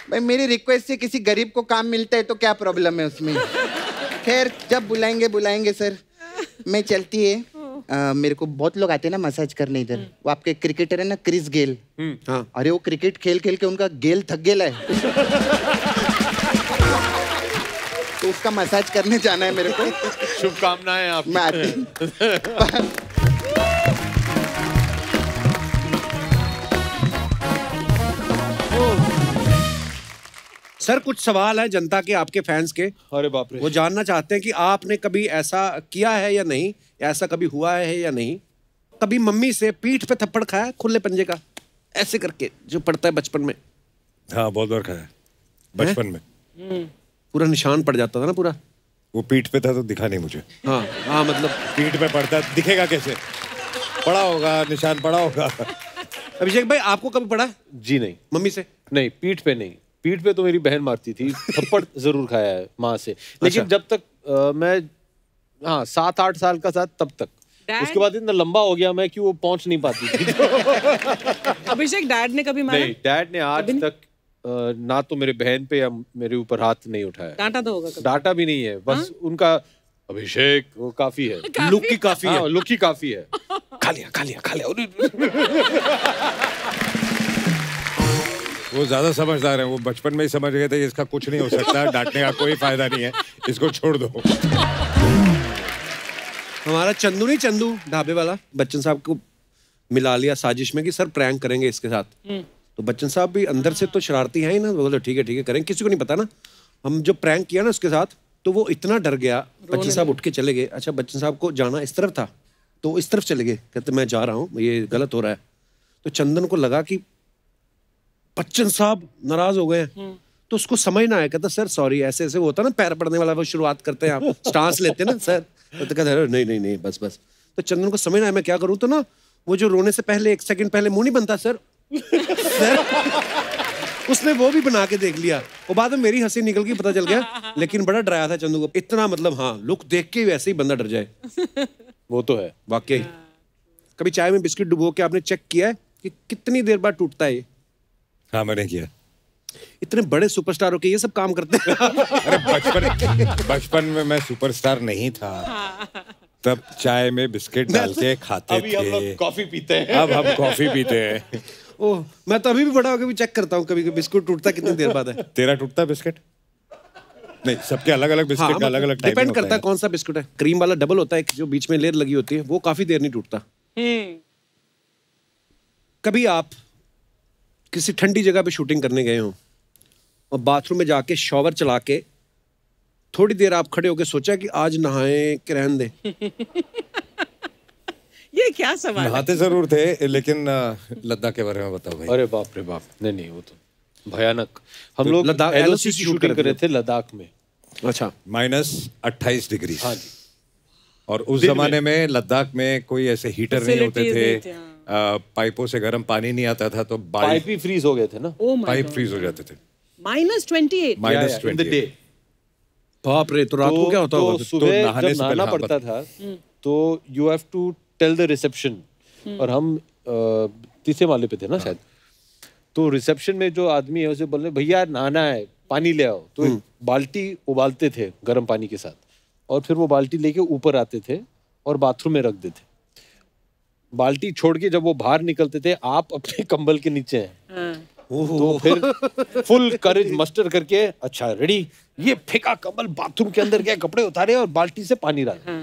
S5: भाई मेरी रिक्वेस्ट से किसी गरीब को काम मिलता है तो क्या प्रॉब्लम है उसमें। खैर जब बुलाएंगे सर। मैं चलती है। मेरे को बहुत लोग आते हैं ना मसाज करने इधर। वो आपके क्रिकेटर है ना क्रिस गेल।
S1: हाँ।
S5: अरे वो क्रिकेट खेल खेल के उनका गेल थक गेला है। तो उसका मसाज करने जाना है मेरे को।
S4: शुभकामनाएं आप।
S5: मैं आती हूँ।
S1: सर कुछ सवाल है जनता के, आपके फैंस के।
S4: अरे बाप रे।
S1: वो जानना चाहते हैं कि आपने कभी ऐसा किया है या नहीं, ऐसा कभी हुआ है या नहीं? कभी मम्मी से पीठ पे थप्पड़ खाया खुले पंजे का, ऐसे करके जो पड़ता है बचपन में?
S2: हाँ बहुत बार खाया बचपन में।
S1: पूरा निशान पड़ जाता था ना पूरा।
S2: वो पीठ पे था तो दिखा नहीं मुझे।
S1: हाँ हाँ, मतलब
S2: पीठ पे पड़ता दिखेगा कैसे? पड़ा होगा, निशान पड़ा होगा।
S1: अभिषेक भाई आपको कभी पड़ा है
S4: जी नहीं।
S1: मम्मी से?
S4: नहीं, पीठ पे नहीं। पीठ पे तो मेरी बहन मारती थी, थप्पड़ जरूर खाया है माँ से, लेकिन जब तक मैं 7-8 साल का था तब तक। उसके बाद इतना लंबा हो गया मैं कि वो पहुंच नहीं पाती थी।
S3: अभिषेक डैड ने कभी मारा?
S4: नहीं, डैड ने आज तक ना तो मेरे बहन पे या मेरे ऊपर हाथ नहीं उठाया।
S3: डांटा तो होगा कभी?
S4: डांटा भी नहीं है, बस उनका अभिषेक वो काफी है,
S1: लुक की काफी है।
S4: लुक ही काफी है।
S1: खा लिया।
S2: वो ज्यादा समझदार है, वो बचपन में ही समझ गए थे इसका कुछ नहीं हो सकता, डांटने का कोई फायदा नहीं है, इसको छोड़ दो।
S1: हमारा चंदू नहीं, चंदू ढाबे वाला, बच्चन साहब को मिला लिया साजिश में कि सर प्रैंक करेंगे इसके साथ। तो बच्चन साहब भी अंदर से तो शरारती हैं ही ना, बोले ठीक है करेंगे, किसी को नहीं पता ना। हम जो प्रैंक किया ना उसके साथ, तो वो इतना डर गया, बच्चन साहब उठ के चले गए। अच्छा, बच्चन साहब को जाना इस तरफ था, तो इस तरफ चले गए, कहते मैं जा रहा हूँ, ये गलत हो रहा है। तो चंदन को लगा कि बच्चन साहब नाराज हो गए हैं, तो उसको समझ ना आया, कहता सर सॉरी, ऐसे ऐसे होता ना पैर पड़ने वाला, वो शुरुआत करते हैं आप स्टांस लेते हैं ना सर, तो कहता है नहीं बस। तो चंदन को समझ ना आया मैं क्या करूँ, तो ना वो जो रोने से पहले 1 सेकंड पहले मुंह नहीं बनता सर उसने वो भी बना के देख लिया। वो बाद में मेरी हंसी निकल गई, पता चल गया, लेकिन बड़ा डराया था चंदू को इतना, मतलब हाँ, लुक देख के वैसे ही बंदा डर जाए।
S4: वो तो है
S1: वाकई। कभी चाय में बिस्किट डुबो के आपने चेक किया है कि कितनी देर बाद टूटता है ये?
S2: हाँ मैंने किया।
S1: इतने बड़े सुपरस्टार होके ये सब काम करते हैं
S2: अरे बचपन में मैं सुपरस्टार नहीं था, तब चाय में बिस्किट डाल के खाते
S4: अभी हम लोग
S2: थे।
S4: कॉफी पीते हैं।
S2: अब हम कॉफी पीते हैं।
S1: ओह, मैं तो अभी भी बड़ा होकर भी चेक करता हूँ कभी कभी बिस्कुट टूटता कितनी देर बाद है।
S2: तेरा टूटता बिस्किट? नहीं, सबके अलग अलग बिस्किट का अलग अलग टाइमिंग
S1: डिपेंड
S2: होता
S1: करता है कौन सा बिस्कुट है। क्रीम वाला डबल होता है, जो बीच में लेयर लगी होती है, वो काफी देर नहीं टूटता। कभी आप किसी ठंडी जगह पे शूटिंग करने गए हो और बाथरूम में जाके शॉवर चला के थोड़ी देर आप खड़े होके सोचा कि आज नहाए कि रहने दे?
S3: ये क्या सवाल है?
S2: नहाते जरूर थे, लेकिन लद्दाख के बारे में बताओ भाई।
S4: अरे बाप रे बाप, नहीं वो तो भयानक। हम लोग
S1: लद्दाख
S4: LOC की शूटिंग कर रहे थे लद्दाख में।
S1: अच्छा।
S2: -28 डिग्री।
S4: हाँ जी।
S2: और उस जमाने में लद्दाख में कोई ऐसे हीटर नहीं होते थे, पाइपों से गर्म पानी नहीं आता था, तो
S4: पाइप ही फ्रीज हो गए थे ना।
S2: पाइप फ्रीज हो जाते थे।
S3: -28
S2: -28
S1: बाप रे, तो रात को क्या होता
S4: तो
S1: होगा?
S4: सुबह
S2: नहाने
S4: जब
S2: से
S4: नहाना
S2: पहले,
S4: पड़ता था, तो you have to tell the reception, और हम 3 माले पे थे ना शायद, तो रिसेप्शन में जो आदमी है उसे बोले भैया नहाना है, पानी ले आओ। तो एक बाल्टी उबालते थे गर्म पानी के साथ, और फिर वो बाल्टी लेके ऊपर आते थे और बाथरूम में रख देते। बाल्टी छोड़ के जब वो बाहर निकलते थे, आप अपने कंबल के नीचे हैं, तो फिर फुल करेज मस्टर करके, अच्छा रेडी, ये फेंका कंबल बाथरूम के अंदर गया, कपड़े उतारे और बाल्टी से पानी डाला।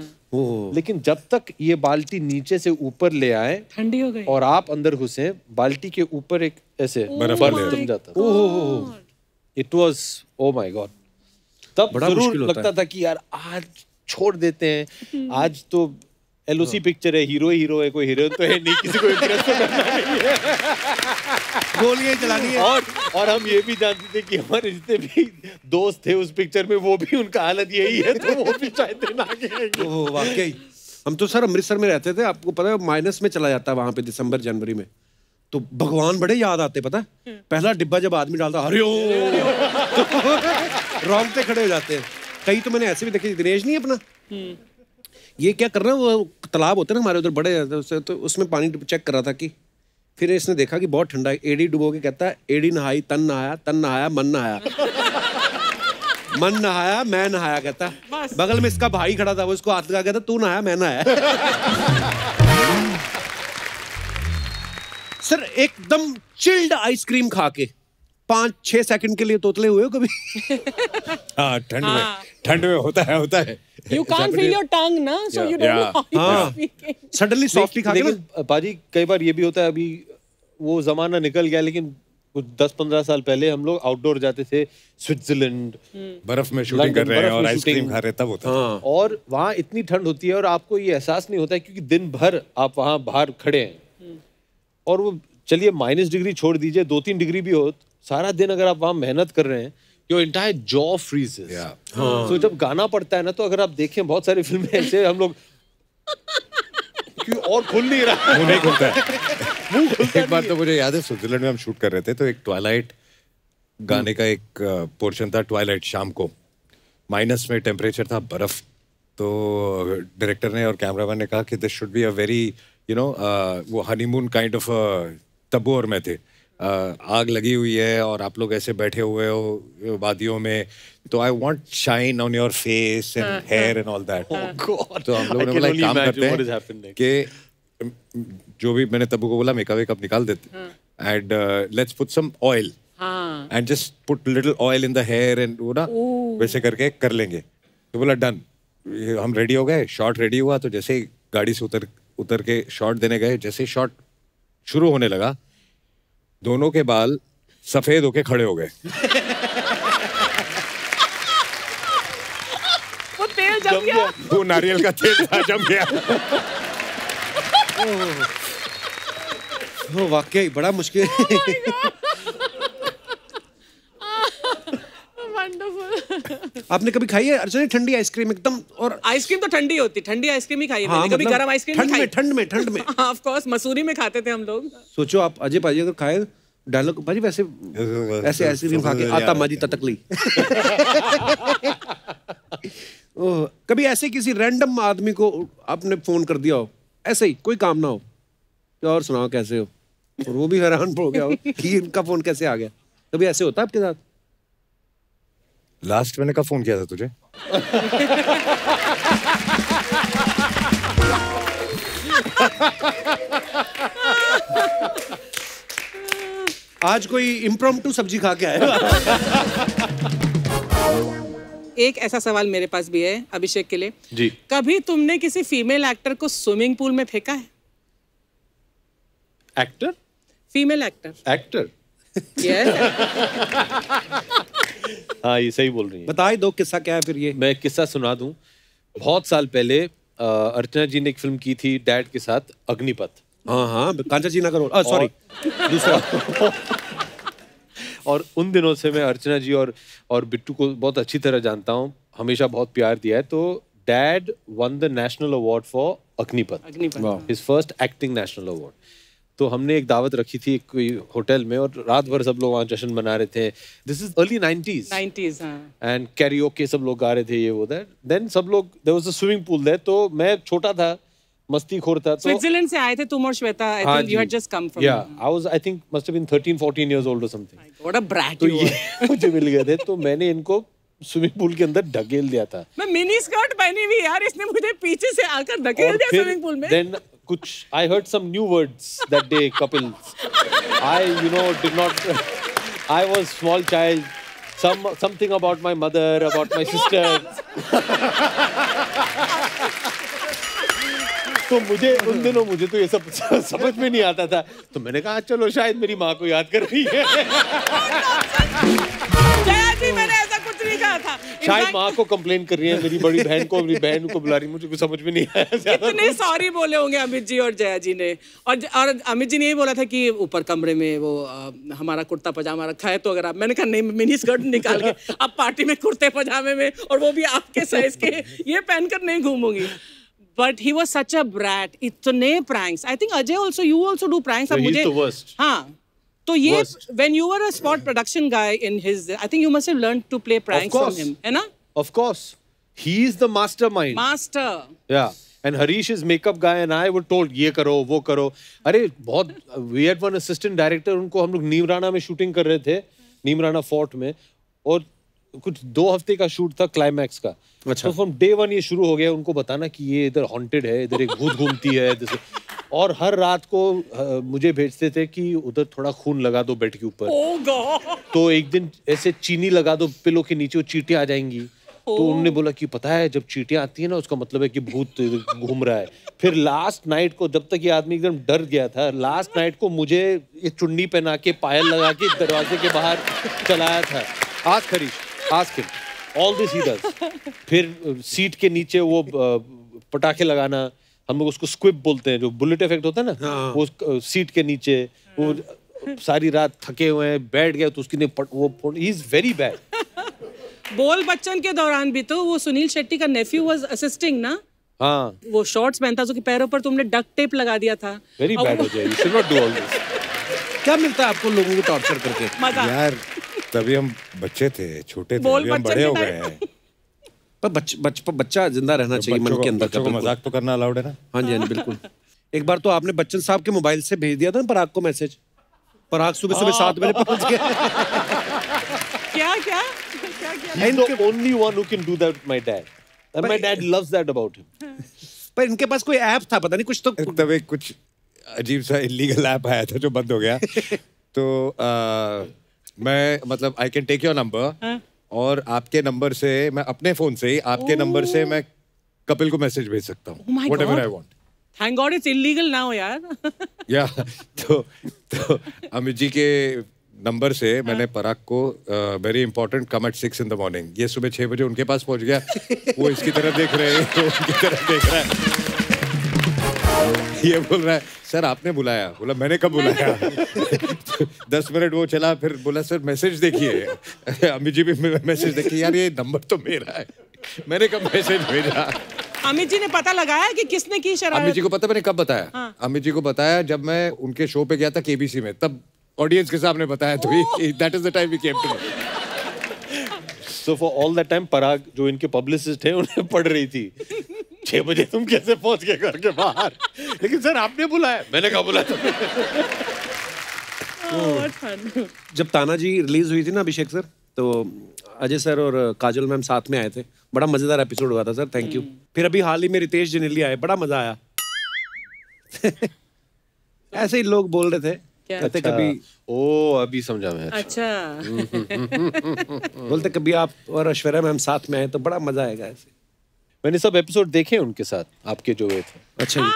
S4: लेकिन जब तक ये बाल्टी नीचे से ऊपर ले आए,
S3: ठंडी हो गई,
S4: और आप अंदर घुसे, बाल्टी के ऊपर एक ऐसे बर्फ जम जाता था। It was oh my God. तब
S1: बड़ा
S4: जरूर
S1: मुश्किल होता
S4: लगता था कि यार आज छोड़ देते हैं, आज तो LOC पिक्चर है, हीरो है, कोई हीरोइन तो है नहीं, किसी को इंटरेस्ट तो करना नहीं है,
S1: गोलियां चलानी है।
S4: और हम ये भी जानते थे कि हमारे जितने भी दोस्त थे उस पिक्चर में, वो भी उनका हालत यही है, तो वो भी शायद दिन आगे आएंगे।
S1: ओह वाकई। हम तो सर अमृतसर में रहते थे, आपको पता है माइनस में चला जाता है वहां पे दिसंबर जनवरी में, तो भगवान बड़े याद आते, पता है? पहला डिब्बा जब आदमी डालता, हरिओ रोंगटे खड़े हो जाते हैं। कई तो मैंने ऐसे भी देखे, दिनेश नहीं अपना, ये क्या कर रहा है, वो तालाब होते हैं ना हमारे उधर बड़े, तो उसमें पानी चेक कर रहा था कि, फिर इसने देखा कि बहुत ठंडा है, एड़ी डुबो के कहता है, एड़ी नहाई तन नहाया, तन नहाया मन नहाया, मन नहाया मैं नहाया, कहता बगल में इसका भाई खड़ा था, वो इसको हाथ लगा, कहता तू नहाया मैं नहाया। सर एकदम चिल्ड आइसक्रीम खा के 5-6 सेकंड के लिए तोतले हुए हो कभी?
S2: हाँ, ठंड में होता है।
S3: You can't feel your tongue ना, so you don't know how you're speaking.
S1: Suddenly softy खा के ना।
S4: लेकिन बाजी कई बार ये भी होता है, अभी वो जमाना निकल गया, लेकिन कुछ 10-15 साल पहले हम लोग आउटडोर जाते थे, स्विट्जरलैंड,
S2: बर्फ में शूटिंग कर रहे हैं और आइसक्रीम खा रहे, तब होता है।
S4: और वहाँ इतनी ठंड होती है और आपको ये एहसास नहीं होता है, क्योंकि दिन भर आप वहाँ बाहर खड़े हैं, और वो चलिए -डिग्री छोड़ दीजिए, 2-3 डिग्री भी हो, सारा दिन अगर आप वहाँ मेहनत कर रहे हैं, योर एंटायर जॉ फ्रीजेस। तो जब गाना पड़ता है ना, तो अगर आप देखें बहुत सारी फिल्में ऐसे हम लोग और खुल नहीं रहा,
S2: मुंह नहीं खुलता है। एक बार तो मुझे याद है, स्विट्जरलैंड में हम शूट कर रहे थे, तो एक ट्वाइलाइट गाने का एक पोर्शन था, ट्वाइलाइट शाम को, माइनस में टेम्परेचर था, बर्फ। तो डायरेक्टर ने और कैमरामैन ने कहा कि this should be a very वो हनीमून काइंड ऑफ, तब्बू और मैं थे, आग लगी हुई है और आप लोग ऐसे बैठे हुए हो वादियों में, तो I want shine on your face and hair and all that. तो हम लोगों ने बोला काम करते हैं कि जो भी, मैंने तब्बू को बोला मेकअप निकाल देते and let's put some oil and just put little oil in the hair and वो ना वैसे करके कर लेंगे। तो बोला डन। हम रेडी हो गए, शॉट रेडी हुआ, तो जैसे ही गाड़ी से उतर के शॉट देने गए, जैसे ही शॉट शुरू होने लगा, दोनों के बाल सफेद होके खड़े हो गए।
S3: जम गया।
S2: वो नारियल का तेल था, जम गया।
S1: वो वाकई बड़ा मुश्किल।
S3: वंडरफुल।
S1: आपने कभी खाई है अर्चना ठंडी आइसक्रीम एकदम? और
S3: आइसक्रीम तो ठंडी होती, ठंडी आइसक्रीम ही खाई है मैंने, कभी
S1: मतलब
S3: गरम आइसक्रीम नहीं खाई।
S1: ठंड में
S3: ऑफ कोर्स मसूरी में खाते थे हम लोग।
S1: सोचो आप अजय पाजी अगर खाए डायलॉग भाजी वैसे ऐसे आइसक्रीम खा के आता माजी ततकली। ओह, कभी ऐसे किसी रैंडम आदमी को आपने फोन कर दिया हो, ऐसे ही कोई काम ना हो, तो और सुनाओ कैसे हो, और वो भी हैरान हो गया हो कि इनका फोन कैसे आ गया? कभी ऐसे होता है आपके साथ?
S2: लास्ट मैंने कब फोन किया था तुझे?
S1: आज कोई इम्प्रॉम्प्टू सब्जी खा के आया।
S3: एक ऐसा सवाल मेरे पास भी है अभिषेक के लिए
S4: जी।
S3: कभी तुमने किसी फीमेल एक्टर को स्विमिंग पूल में फेंका है?
S4: Actor?
S3: Female actor.
S4: Actor?
S3: Yes.
S4: हाँ, ये सही बोल रही है।
S1: बताए दो किस्सा क्या है फिर ये।
S4: मैं किस्सा सुना दूं। बहुत साल पहले अर्चना जी ने एक फिल्म की थी डैड के साथ, अग्निपथ।
S1: हाँ, कांचा जी ना करो, सॉरी दूसरा।
S4: और उन दिनों से मैं अर्चना जी और बिट्टू को बहुत अच्छी तरह जानता हूँ, हमेशा बहुत प्यार दिया है। तो dad won the national award for Agneepath, his first acting national award. तो हमने एक दावत रखी थी कोई होटल में, और रात भर सब लोग वहाँ जश्न मना रहे थे। This is early 90s and karaoke सब लोग गा रहे थे, ये वो दैट। देन सब लोग, there was a swimming pool there. तो मैं छोटा था, मस्ती खोर था। तो
S3: स्विट्जरलैंड से आए थे तुम और Shweta. I think you had just come from.
S4: Yeah I was, I think must have been 13-14 years old और समथिंग।
S3: व्हाट अ ब्रैट
S4: तो
S3: यू
S4: ये मुझे मिल गए थे, तो मैंने इनको स्विमिंग पूल के अंदर ढकेल दिया था।
S3: मैं मिनी स्कर्ट पहनी हुई यार, इसने मुझे पीछे से आकर धकेल दिया स्विमिंग पूल में।
S4: देन कुछ I heard some new words that day, couples. I, did not. I was small child. Something about my mother, about my sister. तो उन दिनों मुझे तो ये सब समझ में नहीं आता था। तो मैंने कहा चलो शायद मेरी माँ को याद कर रही है।
S3: जया जी, मैंने ऐसा कुछ नहीं कहा था।
S4: शायद माँ को कंप्लेन कर रही है, मेरी बड़ी बहन को, मेरी बहन को बुला रही है। मुझे कुछ समझ में नहीं आया।
S3: इतने सॉरी बोले होंगे अमित जी और जया जी ने। और अमित जी ने ये बोला था कि ऊपर कमरे में वो हमारा कुर्ता पजामा रखा है, तो अगर आप, मैंने कहा नहीं, मिनी स्कर्ट निकाल के अब पार्टी में कुर्ते पजामे में, और वो भी आपके साइज के, ये पहनकर नहीं घूमूंगी। But he was such a brat. इतने pranks. I think Ajay also, you also do pranks.
S4: So he's the worst.
S3: हाँ. तो ये
S4: Worst.
S3: when you were a sport production guy in his, I think you must have learned to play pranks from him, है ना?
S4: Of course. He is the mastermind.
S3: Master.
S4: Yeah. And Harish is makeup guy and I were told ये करो वो करो। अरे बहुत, we had one assistant director, उनको हम लोग नीमराना में शूटिंग कर रहे थे, नीमराना फोर्ट में, और कुछ 2 हफ्ते का शूट था क्लाइमैक्स का।
S1: अच्छा।
S4: तो फ्रॉम डे 1 ये शुरू हो गया उनको बताना कि ये इधर हॉन्टेड है, इधर एक भूत घूमती है, और हर रात को मुझे भेजते थे कि उधर थोड़ा खून लगा दो बेड के ऊपर।
S3: Oh God.
S4: तो एक दिन ऐसे चीनी लगा दो पिलो के नीचे, वो चींटियां आ जाएंगी। तो उन्होंने बोला कि पता है जब चींटियां आती है ना, उसका मतलब है कि भूत घूम रहा है। फिर लास्ट नाइट को, जब तक ये आदमी एकदम डर गया था, लास्ट नाइट को मुझे ये चुन्नी पहना के, पायल लगा के दरवाजे के बाहर चलाया था। Ask Harish, ask him, all this he does. फिर सीट के नीचे वो पटाखे लगाना, हम लोग उसको स्क्विब बोलते हैं, जो बुलेट इफेक्ट होता है ना, वो सीट के नीचे, वो सारी रात थके हुए हैं, बैठ गया तो उसकी वो, ही इज वेरी बैड।
S3: बोल बच्चन के दौरान भी तो वो सुनील शेट्टी का नेफ्यू वाज असिस्टिंग ना।
S4: हाँ,
S3: वो शॉर्ट्स पहनता, उसके पैरों पर तुमने डक्ट टेप लगा दिया था।
S4: वेरी बैड हो जाए, you should not do all this.
S1: क्या मिलता है आपको लोगों को टॉर्चर करके?
S3: मजा।
S2: यार तभी हम बच्चे थे, छोटे थे,
S3: बोल
S2: अभी हम
S3: बच्चन
S2: बड़े हो
S3: के
S2: गए
S3: टाइम।
S2: हैं।
S1: पर बच्चा जिंदा रहना चाहिए मन के अंदर।
S2: बच्चों को मजाक तो करना अलाउड है ना?
S1: हाँ जी, बिल्कुल। एक बार तो आपने बच्चन साहब के मोबाइल से भेज दिया था पराग को मैसेज। पराग सुबह 7 बजे पहुंच गया।
S3: क्या क्या
S4: He's the only one who can do that with my dad. And my dad loves that about him.
S1: पर इनके पास कोई ऐप था, पता नहीं कुछ तो।
S2: तब एक कुछ अजीब सा इलीगल ऐप आया था जो बंद हो गया। तो मैं मतलब I can take your number, और आपके नंबर से, मैं अपने फोन से ही आपके नंबर से मैं कपिल को मैसेज भेज सकता हूँ, whatever I want.
S3: Thank God it's illegal now यार।
S2: या तो अमित जी के नंबर से मैंने पराग को very important come at 6 in the morning, ये सुबह 6 बजे उनके पास पहुंच गया, वो इसकी तरफ देख रहे हैं, वो उनकी तरफ देख रहा है, ये बोल रहा है सर आपने बुलाया, बोला मैंने कब बुलाया 10 मिनट वो चला, फिर बोला सर मैसेज देखिए, अमित जी भी मैसेज देखिए, यार ये नंबर तो मेरा है, मैंने कब मैसेज भेजा।
S3: अमित जी ने पता लगाया कि किसने की शरारत?
S2: अमित जी को पता मैंने कब बताया?
S3: हाँ।
S2: अमित जी को बताया जब मैं उनके शो पे गया था KBC में, तब ऑडियंस के सामने बताया, तो that is the time we came to know.
S4: So for all that time Parag जो इनके पब्लिसिस्ट हैं उन्हें पढ़ रही थी 6 बजे तुम कैसे पहुंच गए घर के बाहर, लेकिन सर आपने बुलाया, मैंने कहा बुलाया तुम्हें।
S1: जब तानाजी रिलीज हुई थी ना अभिषेक सर, तो अजय सर और काजल मैम साथ में आए थे, बड़ा मजेदार एपिसोड हुआ था सर, थैंक यू। फिर अभी हाल ही में रितेश जनेली आए, बड़ा मजा आया। ऐसे ही लोग बोल रहे थे, कहते कभी
S4: ओ अभी समझा मैं।
S3: अच्छा
S1: बोलते कभी आप और ऐश्वर्या मैम साथ में आए तो बड़ा मजा आएगा ऐसे।
S4: मैंने सब एपिसोड देखे उनके साथ, आपके जो हुए थे।
S1: अच्छा जी।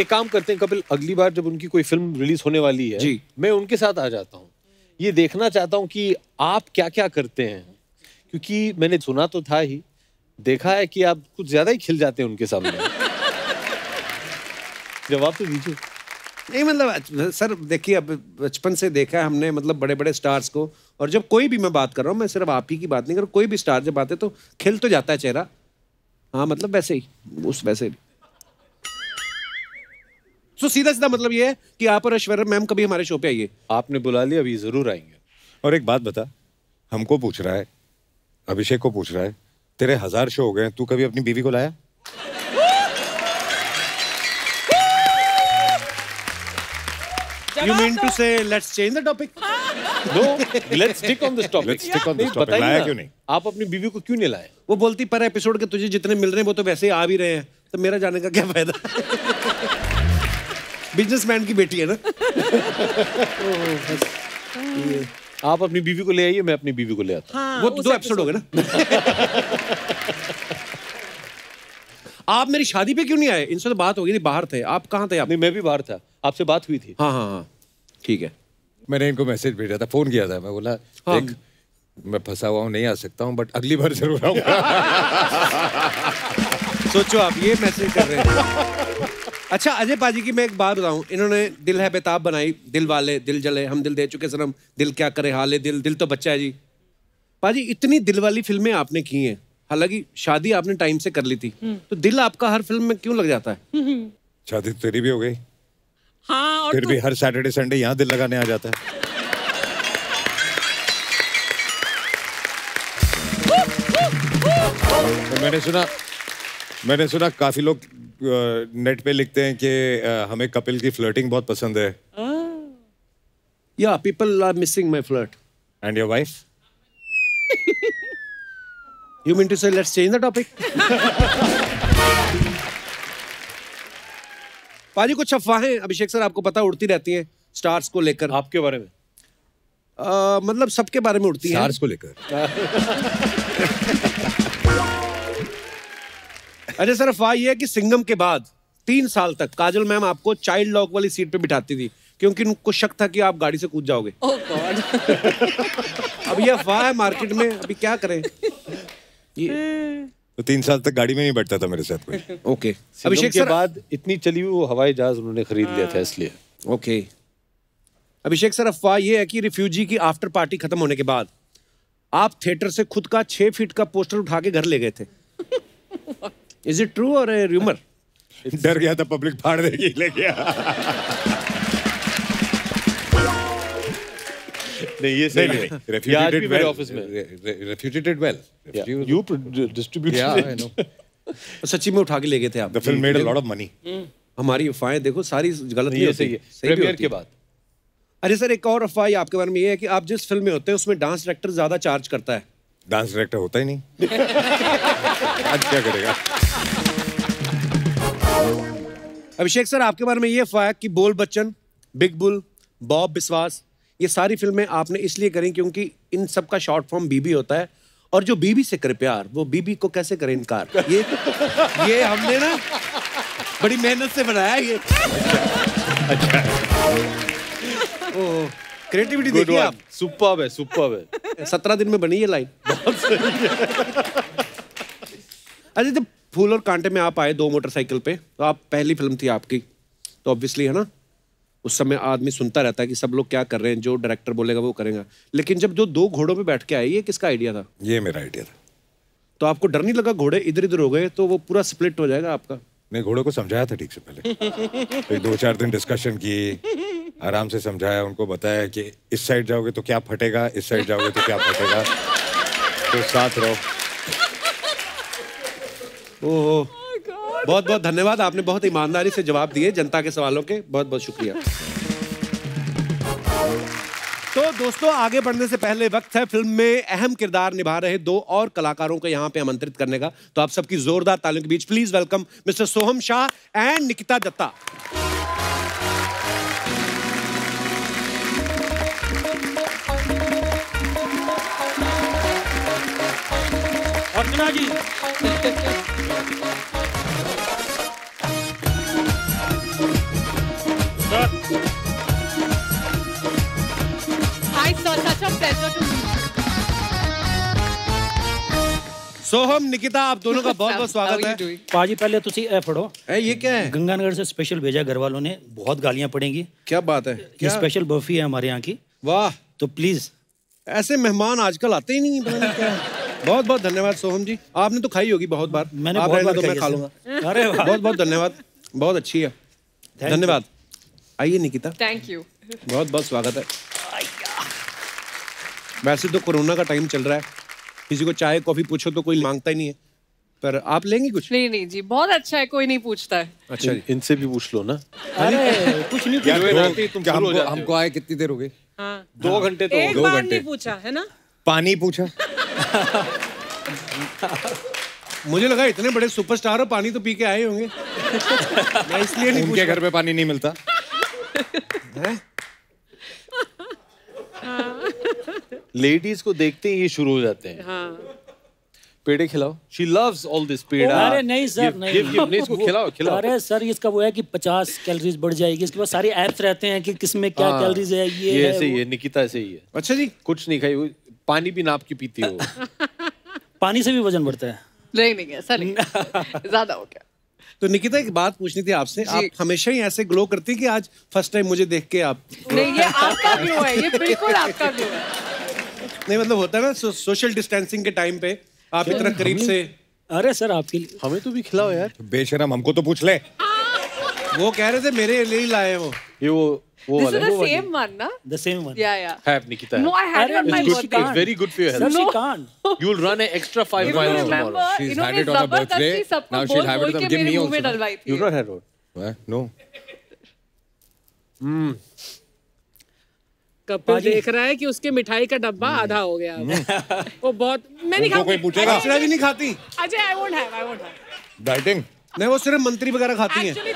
S4: एक काम करते हैं कपिल, अगली बार जब उनकी कोई फिल्म रिलीज होने वाली है
S1: जी,
S4: मैं उनके साथ आ जाता हूँ, ये देखना चाहता हूँ कि आप क्या क्या करते हैं, क्योंकि मैंने सुना तो था ही, देखा है कि आप कुछ ज्यादा ही खिल जाते हैं उनके सामने। जवाब तो दीजिए।
S1: नहीं मतलब सर देखिए, अब बचपन से देखा है हमने, मतलब बड़े बड़े स्टार्स को, और जब कोई भी मैं बात कर रहा हूँ, मैं सिर्फ आप ही की बात नहीं कर रहा, कोई भी स्टार जब आते तो खिल तो जाता है चेहरा। हाँ मतलब वैसे ही, उस वैसे ही। तो सीधा सीधा मतलब ये है कि आप और ऐश्वर्या मैम कभी हमारे शो पे आइए।
S4: आपने बुला लिया, अभी जरूर आएंगे।
S2: और एक बात बता, हमको पूछ रहा है, अभिषेक को पूछ रहा है, तेरे 1000 शो हो गए, तू कभी अपनी बीवी को लाया?
S1: You mean to say let's change the topic?
S4: No, let's stick on this topic.
S2: Let's stick on this topic.
S4: बताइए
S2: लाया
S4: ना,
S2: क्यों नहीं?
S4: आप अपनी बीवी को क्यों नहीं लाए?
S1: वो बोलती पर एपिसोड के तुझे जितने मिल रहे हैं वो तो वैसे ही आ भी रहे हैं, तो मेरा जाने का क्या फायदा। बिजनेसमैन की बेटी है ना।
S4: आप अपनी बीवी को ले आइए, मैं अपनी बीवी को ले आता हूँ।
S3: हाँ,
S1: वो 2 एपिसोड हो गए ना। आप मेरी शादी पे क्यों नहीं आए? इनसे तो बात हो गई थी, बाहर थे आप, कहाँ थे आप?
S4: नहीं, मैं भी बाहर था, आपसे बात हुई थी।
S1: हाँ हाँ हाँ ठीक है।
S2: मैंने इनको मैसेज भेजा था, फोन किया था, मैं बोला देख मैं फंसा हुआ हूँ, नहीं आ सकता हूँ, बट अगली बार जरूर आऊंगा।
S1: सोचो आप ये मैसेज कर रहे हैं। अच्छा अजय पाजी की मैं एक बात बताऊं, इन्होंने दिल है बेताब बनाई, दिल वाले दिल जले, हम दिल दे चुके सनम, दिल क्या करे हाले दिल, दिल तो बच्चा है जी। पाजी इतनी दिल वाली फिल्में आपने की हैं, हालांकि शादी आपने टाइम से कर ली थी, तो दिल आपका हर फिल्म में क्यों लग जाता है?
S2: शादी तो तेरी भी हो गई,
S3: हाँ, और
S2: फिर भी हर सैटरडे संडे यहाँ दिल लगाने आ जाता है। तो मैंने सुना काफी लोग नेट पे लिखते हैं कि हमें कपिल की फ्लर्टिंग बहुत पसंद है।
S1: या people are missing my flirt.
S2: And your wife?
S1: You mean to say let's change the topic? पाजी कुछ अफवाहें अभिषेक सर आपको पता उड़ती रहती हैं स्टार्स को लेकर।
S4: आपके बारे में?
S1: मतलब सबके बारे में उड़ती हैं।
S2: स्टार्स को लेकर?
S1: अरे सर अफवाह ये है कि सिंघम के बाद 3 साल तक काजल मैम आपको चाइल्ड लॉक वाली सीट पे बिठाती थी, क्योंकि उनको शक था कि आप गाड़ी से कूद जाओगे।
S3: ओह गॉड।
S1: अब ये अफवाह है मार्केट में, अभी क्या करें? ये
S2: तो 3 साल तक गाड़ी में नहीं बैठता था मेरे साथ कोई।
S1: ओके
S4: अभिषेक के बाद इतनी चली हुई वो हवाई जहाज उन्होंने खरीद लिया था, इसलिए।
S1: ओके अभिषेक सर अफवाह ये है कि रिफ्यूजी की आफ्टर पार्टी खत्म होने के बाद आप थिएटर से खुद का 6 फीट का पोस्टर उठा के घर ले गए थे। इज इट ट्रू और रूमर?
S2: डर गया था पब्लिक फाड़ देगी, ले गया।
S4: नहीं ये सही नहीं।
S2: Refugee
S4: आज
S2: did
S4: भी मेरे
S2: well.
S4: ऑफिस में।
S2: Refugee did well.
S4: You distributed
S2: Yeah, I
S4: it.
S2: know.
S1: सच्ची में उठा के ले गए थे आप?
S2: The film made a lot of money.
S1: हमारी अफवाहें देखो सारी गलत नहीं
S4: ये
S1: होती,
S4: सही है।
S1: भी
S4: प्रीमियर
S1: होती
S4: के
S1: है।
S4: बाद।
S1: अरे सर एक और अफवाह आपके बारे में ये है कि आप जिस फिल्म में होते हैं उसमें डांस डायरेक्टर ज्यादा चार्ज करता है।
S2: डांस डायरेक्टर होता ही नहीं। आज क्या करेगा?
S1: अभिषेक सर आपके बारे में ये अफवाह है कि बोल बच्चन, बिग बुल, बॉब बिस्वास, ये सारी फिल्में आपने इसलिए करी क्योंकि इन सब का शॉर्ट फॉर्म बीबी होता है, और जो बीबी से करे प्यार वो बीबी को कैसे करे इनकार। ये हमने ना बड़ी मेहनत से बनाया ये।
S2: अच्छा
S1: क्रिएटिविटी
S4: गुड
S1: देखिए आप।
S4: वन, सुपर्ब है, सुपर्ब है।
S1: 17 दिन में बनी ये लाइन।
S4: बहुत सही है।
S1: अच्छा, जब फूल और कांटे में आप आए 2 मोटरसाइकिल पे, तो आप पहली फिल्म थी आपकी, तो ऑब्वियसली है ना, उस समय आदमी सुनता रहता है कि सब लोग क्या कर रहे हैं, जो डायरेक्टर बोलेगा वो करेगा। लेकिन जब जो 2 घोड़ों पे बैठ के आए, ये किसका आइडिया था?
S2: ये मेरा आइडिया था।
S1: तो आपको डर नहीं लगा घोड़े इधर इधर हो गए तो वो पूरा स्प्लिट हो जाएगा आपका?
S2: मैं घोड़ों को समझाया था ठीक से पहले। फिर 2-4 दिन डिस्कशन की, आराम से समझाया, उनको बताया कि इस साइड जाओगे तो क्या फटेगा, इस साइड जाओगे तो क्या फटेगा, तो साथ रहो।
S1: ओह, बहुत बहुत धन्यवाद, आपने बहुत ईमानदारी से जवाब दिए जनता के सवालों के, बहुत बहुत शुक्रिया। तो दोस्तों, आगे बढ़ने से पहले वक्त है फिल्म में अहम किरदार निभा रहे 2 और कलाकारों को यहाँ पे आमंत्रित करने का। तो आप सबकी जोरदार तालियों के बीच please welcome mister Soham Shah and Nikita Datta.
S6: Archana ji.
S7: Hi, sir. Such a pleasure to meet you.
S1: Soham, Nikita, आप दोनों का बहुत बहुत स्वागत है।
S6: पाजी पहले तुसी ए फड़ो।
S1: ये क्या है?
S6: गंगानगर से स्पेशल भेजा घर वालों ने, बहुत गालियां पड़ेंगी।
S1: क्या बात है?
S6: ये स्पेशल बर्फी है हमारे यहाँ की।
S1: वाह,
S6: तो प्लीज।
S1: ऐसे मेहमान आजकल आते ही नहीं, पता नहीं क्या है। बहुत बहुत धन्यवाद सोहम जी, आपने तो खाई होगी बहुत बार।
S6: मैंने
S1: आप
S6: बहुत
S1: रहने
S6: बार
S1: दो, मैं
S6: खाई
S1: खा
S6: है
S1: लूंगा।
S6: अरे वाह।
S1: बहुत बहुत धन्यवाद, बहुत अच्छी है, धन्यवाद। आइए निकिता,
S7: Thank you.
S1: बहुत बहुत स्वागत है। वैसे तो कोरोना का टाइम चल रहा है, किसी को चाय कॉफी पूछो तो कोई मांगता ही नहीं है, पर आप लेंगे कुछ?
S7: नहीं नहीं जी, बहुत अच्छा है, कोई नहीं पूछता है।
S1: अच्छा,
S4: इनसे भी पूछ लो ना।
S6: अरे कुछ नहीं
S2: क्या
S6: कुछ।
S4: तुम
S2: क्या
S4: शुरू हो जाते हो।
S2: हमको आए कितनी देर हो गई?
S7: हाँ।
S4: 2 घंटे तो हो
S7: एक
S4: गए।
S7: बार
S2: घंटे।
S7: नहीं पूछा है ना?
S2: पानी पूछा?
S1: मुझे लगा इतने बड़े सुपरस्टार हो, पानी तो पी के आए होंगे। मैं इसलिए नहीं
S2: उनके घर पे पानी नहीं मिलता।
S4: लेडीज को देखते ही ये शुरू हो जाते हैं।
S7: हाँ।
S4: पेड़े खिलाओ। She loves all this पेड़ा।
S6: अरे नहीं सर, नहीं।
S4: नहीं, इसको खिलाओ, खिलाओ।
S6: अरे सर, इसका वो है कि 50 कैलोरीज बढ़ जाएगी। इसके बाद सारे ऐप्स रहते हैं कि किसमें क्या कैलोरीज है।
S4: ये ऐसे ही है, निकिता ऐसे ही है।
S1: अच्छा जी,
S4: कुछ नहीं खाई, पानी भी नाप के पीती हो।
S6: पानी से भी वजन बढ़ता है।
S7: नहीं नहीं ऐसा नहीं, ज्यादा हो गया।
S1: तो निकिता एक बात पूछनी थी आपसे, आप हमेशा ही ऐसे ग्लो करती कि आज फर्स्ट टाइम मुझे देख के आप?
S7: नहीं, ये आपका ग्लो है, ये बिल्कुल आपका ग्लो है।
S1: नहीं मतलब होता है ना सोशल डिस्टेंसिंग के टाइम पे आप इतना करीब से।
S6: अरे सर, आपके लिए।
S4: हमें तो भी खिलाओ यार।
S2: बेशरम, हमको तो पूछ ले।
S1: वो कह रहे थे मेरे लिए ही लाए हैं वो।
S4: ये वो
S7: This
S4: वाला
S7: is the same one, na?
S6: The same one.
S7: Yeah, yeah.
S4: है Nikita.
S7: No, I had it on my
S4: It's good,
S7: birthday.
S4: it's very good for your
S6: Sir,
S4: health.
S6: she can't.
S4: You'll run an extra 5
S7: You
S4: miles
S7: remember,
S4: tomorrow.
S2: She's
S7: इन्होंने
S2: had it on her birthday.
S7: जबरदस्ती सबको
S2: Now she'll have it
S7: बोल
S2: on-
S7: के
S2: give
S7: मेरे
S2: me
S7: मुंह में
S2: also.
S7: डलवाई थी।
S4: You've not had one.
S2: No.
S3: Kapil देख रहा है कि उसके मिठाई का डब्बा आधा हो गया अब। वो बहुत मैं नहीं
S2: उनको कोई
S3: खाऊंगी।
S2: पूछेगा?
S1: अर्चना भी नहीं खाती?
S3: Ajay I won't have
S2: dieting?
S1: नहीं, वो सिर्फ मंत्री वगैरह खाती हैं।
S3: एक्चुअली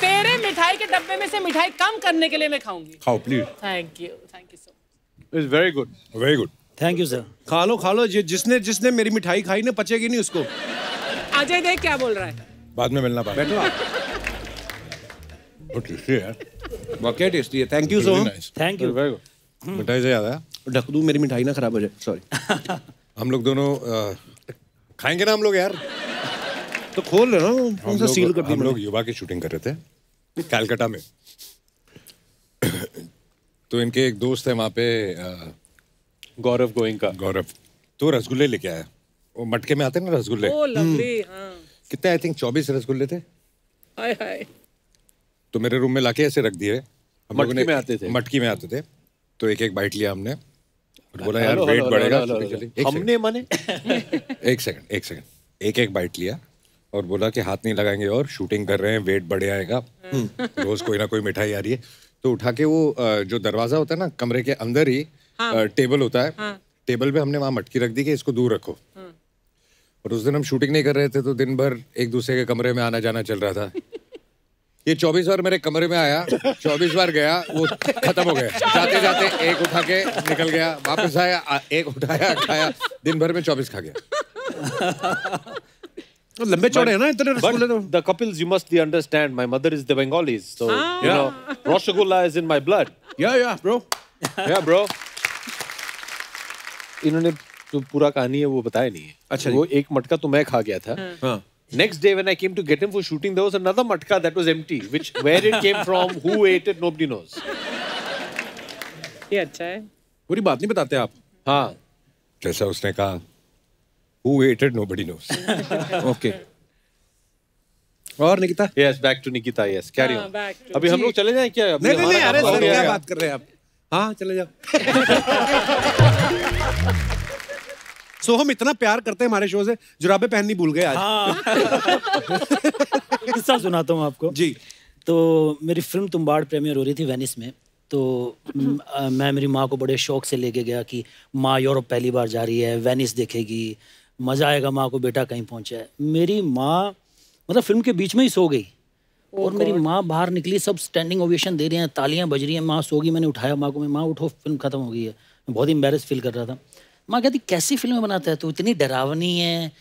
S3: तेरे मिठाई के डब्बे में से मिठाई कम करने के लिए मैं खाऊंगी।
S2: खाओ please.
S3: Thank you so
S4: It's very good.
S2: Very good.
S6: Thank you sir.
S1: खा लो, जिसने जिसने मेरी मिठाई खाई ना पचेगी नहीं उसको।
S3: मच। अजय देख क्या बोल रहा है।
S2: बाद में मिलना पाएगा।
S1: बैठो आप।
S2: बहुत टेस्टी है यार।
S1: वाकई टेस्टी है, thank you so much.
S6: Thank you.
S4: Very good.
S2: मिठाई से याद आया,
S1: ढक दूं मेरी मिठाई ना खराब हो जाए, सॉरी।
S2: हम लोग दोनों खाएंगे ना हम लोग यार।
S1: तो खोल लेना, कौन सा सील कर दी
S2: हम लोग
S1: मैंने?
S2: युवा की शूटिंग कर रहे थे कलकत्ता में। तो इनके एक दोस्त है वहाँ पे,
S4: गौरव गोइंका।
S2: गौरव, तो रसगुल्ले लेके आया। वो मटके में आते हैं ना रसगुल्ले,
S3: ओ लवली। हाँ
S2: कितने, आई थिंक 24 रसगुल्ले थे।
S3: हाय हाय।
S2: तो मेरे रूम में लाके ऐसे रख दिए। हम लोगों
S4: मटकी में आते थे?
S2: मटकी में आते थे। तो एक एक बाइट लिया हमने और बोला यार
S4: हेलो,
S2: वेट
S4: हेलो,
S2: बढ़ेगा।
S4: हेलो, हेलो,
S2: चलिए,
S4: हेलो। हमने माने
S2: एक सेकंड एक एक बाइट लिया और बोला कि हाथ नहीं लगाएंगे और शूटिंग कर रहे हैं, वेट बढ़े आएगा। रोज कोई ना कोई मिठाई आ रही है। तो उठा के वो जो दरवाजा होता है ना कमरे के अंदर ही, टेबल होता है, टेबल पे हमने वहां मटकी रख दी कि इसको दूर रखो। और उस दिन हम शूटिंग नहीं कर रहे थे तो दिन भर एक दूसरे के कमरे में आना जाना चल रहा था। ये 24 बार मेरे कमरे में आया, 24 बार गया, वो खत्म हो गया। जाते जाते एक उठा के निकल गया, वापस आया, एक उठाया खाया, दिन भर में 24 खा गया।
S1: लंबे चौड़े हैं ना इतने रसगुल्ले तो।
S4: But the couples, you must understand. My mother is the Bengalis, so you know, Rasgulla is in my blood.
S1: Yeah, bro.
S4: Yeah, bro. इन्होंने जो पूरा कहानी है वो बताया नहीं है.
S1: अच्छा
S4: वो एक मटका तो मैं खा गया था.
S1: हाँ.
S4: Next day when I came to get him for shooting, there was another matka that was empty. Which where it came from, who ate it, nobody knows.
S3: ये अच्छा है.
S1: पूरी बात नहीं बताते आप.
S4: हाँ.
S2: जैसा उसने कहा, who ate it, nobody knows.
S1: Okay. और Nikita?
S4: Yes, back to Nikita. Yes, carry on. अभी हम लोग चले जाएं क्या?
S1: नहीं, अरे सर क्या बात कर रहे हैं आप? हाँ, चले जाओ. सो हम इतना प्यार करते हैं हमारे शो से, जुराबे पहननी भूल गए आज.
S6: हाँ. किस्सा सुनाता हूँ आपको.
S1: जी.
S6: तो मेरी फिल्म तुम्बाड़ प्रीमियर हो रही थी वेनिस में. तो मैं मेरी माँ को बड़े शौक से लेके गया कि माँ यूरोप पहली बार जा रही है, वेनिस देखेगी, मज़ा आएगा माँ को, बेटा कहीं पहुँचा है. मेरी माँ मतलब फिल्म के बीच में ही सो गई. और मेरी माँ बाहर निकली, सब स्टैंडिंग ओवेशन दे रहे हैं, तालियां बज रही हैं. माँ सो गई. मैंने उठाया माँ को, माँ उठो, फिल्म खत्म हो गई है. मैं बहुत एम्बैरेस फील कर रहा था. माँ कहती कैसी फिल्में बनाता है तू, इतनी डरावनी है,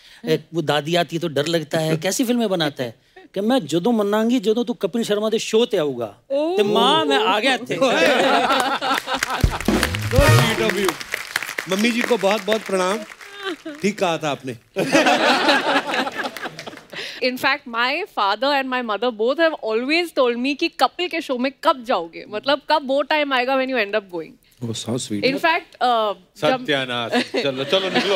S6: वो दादी आती है तो डर लगता है, कैसी फिल्में बनाता है. कि मैं जदों मनांगी जदों तू कपिल शर्मा के शो ते आऊगा. तो माँ मैं आ गया थे.
S1: मम्मी जी को बहुत बहुत प्रणाम. ठीक कहा था आपने.
S7: In fact, my father and my mother both have always told me कि कपिल के शो में कब जाओगे, मतलब कब वो टाइम आएगा when you end up going.
S1: Oh, so sweet.
S7: In fact,
S4: सत्यानाश. चलो निकलो.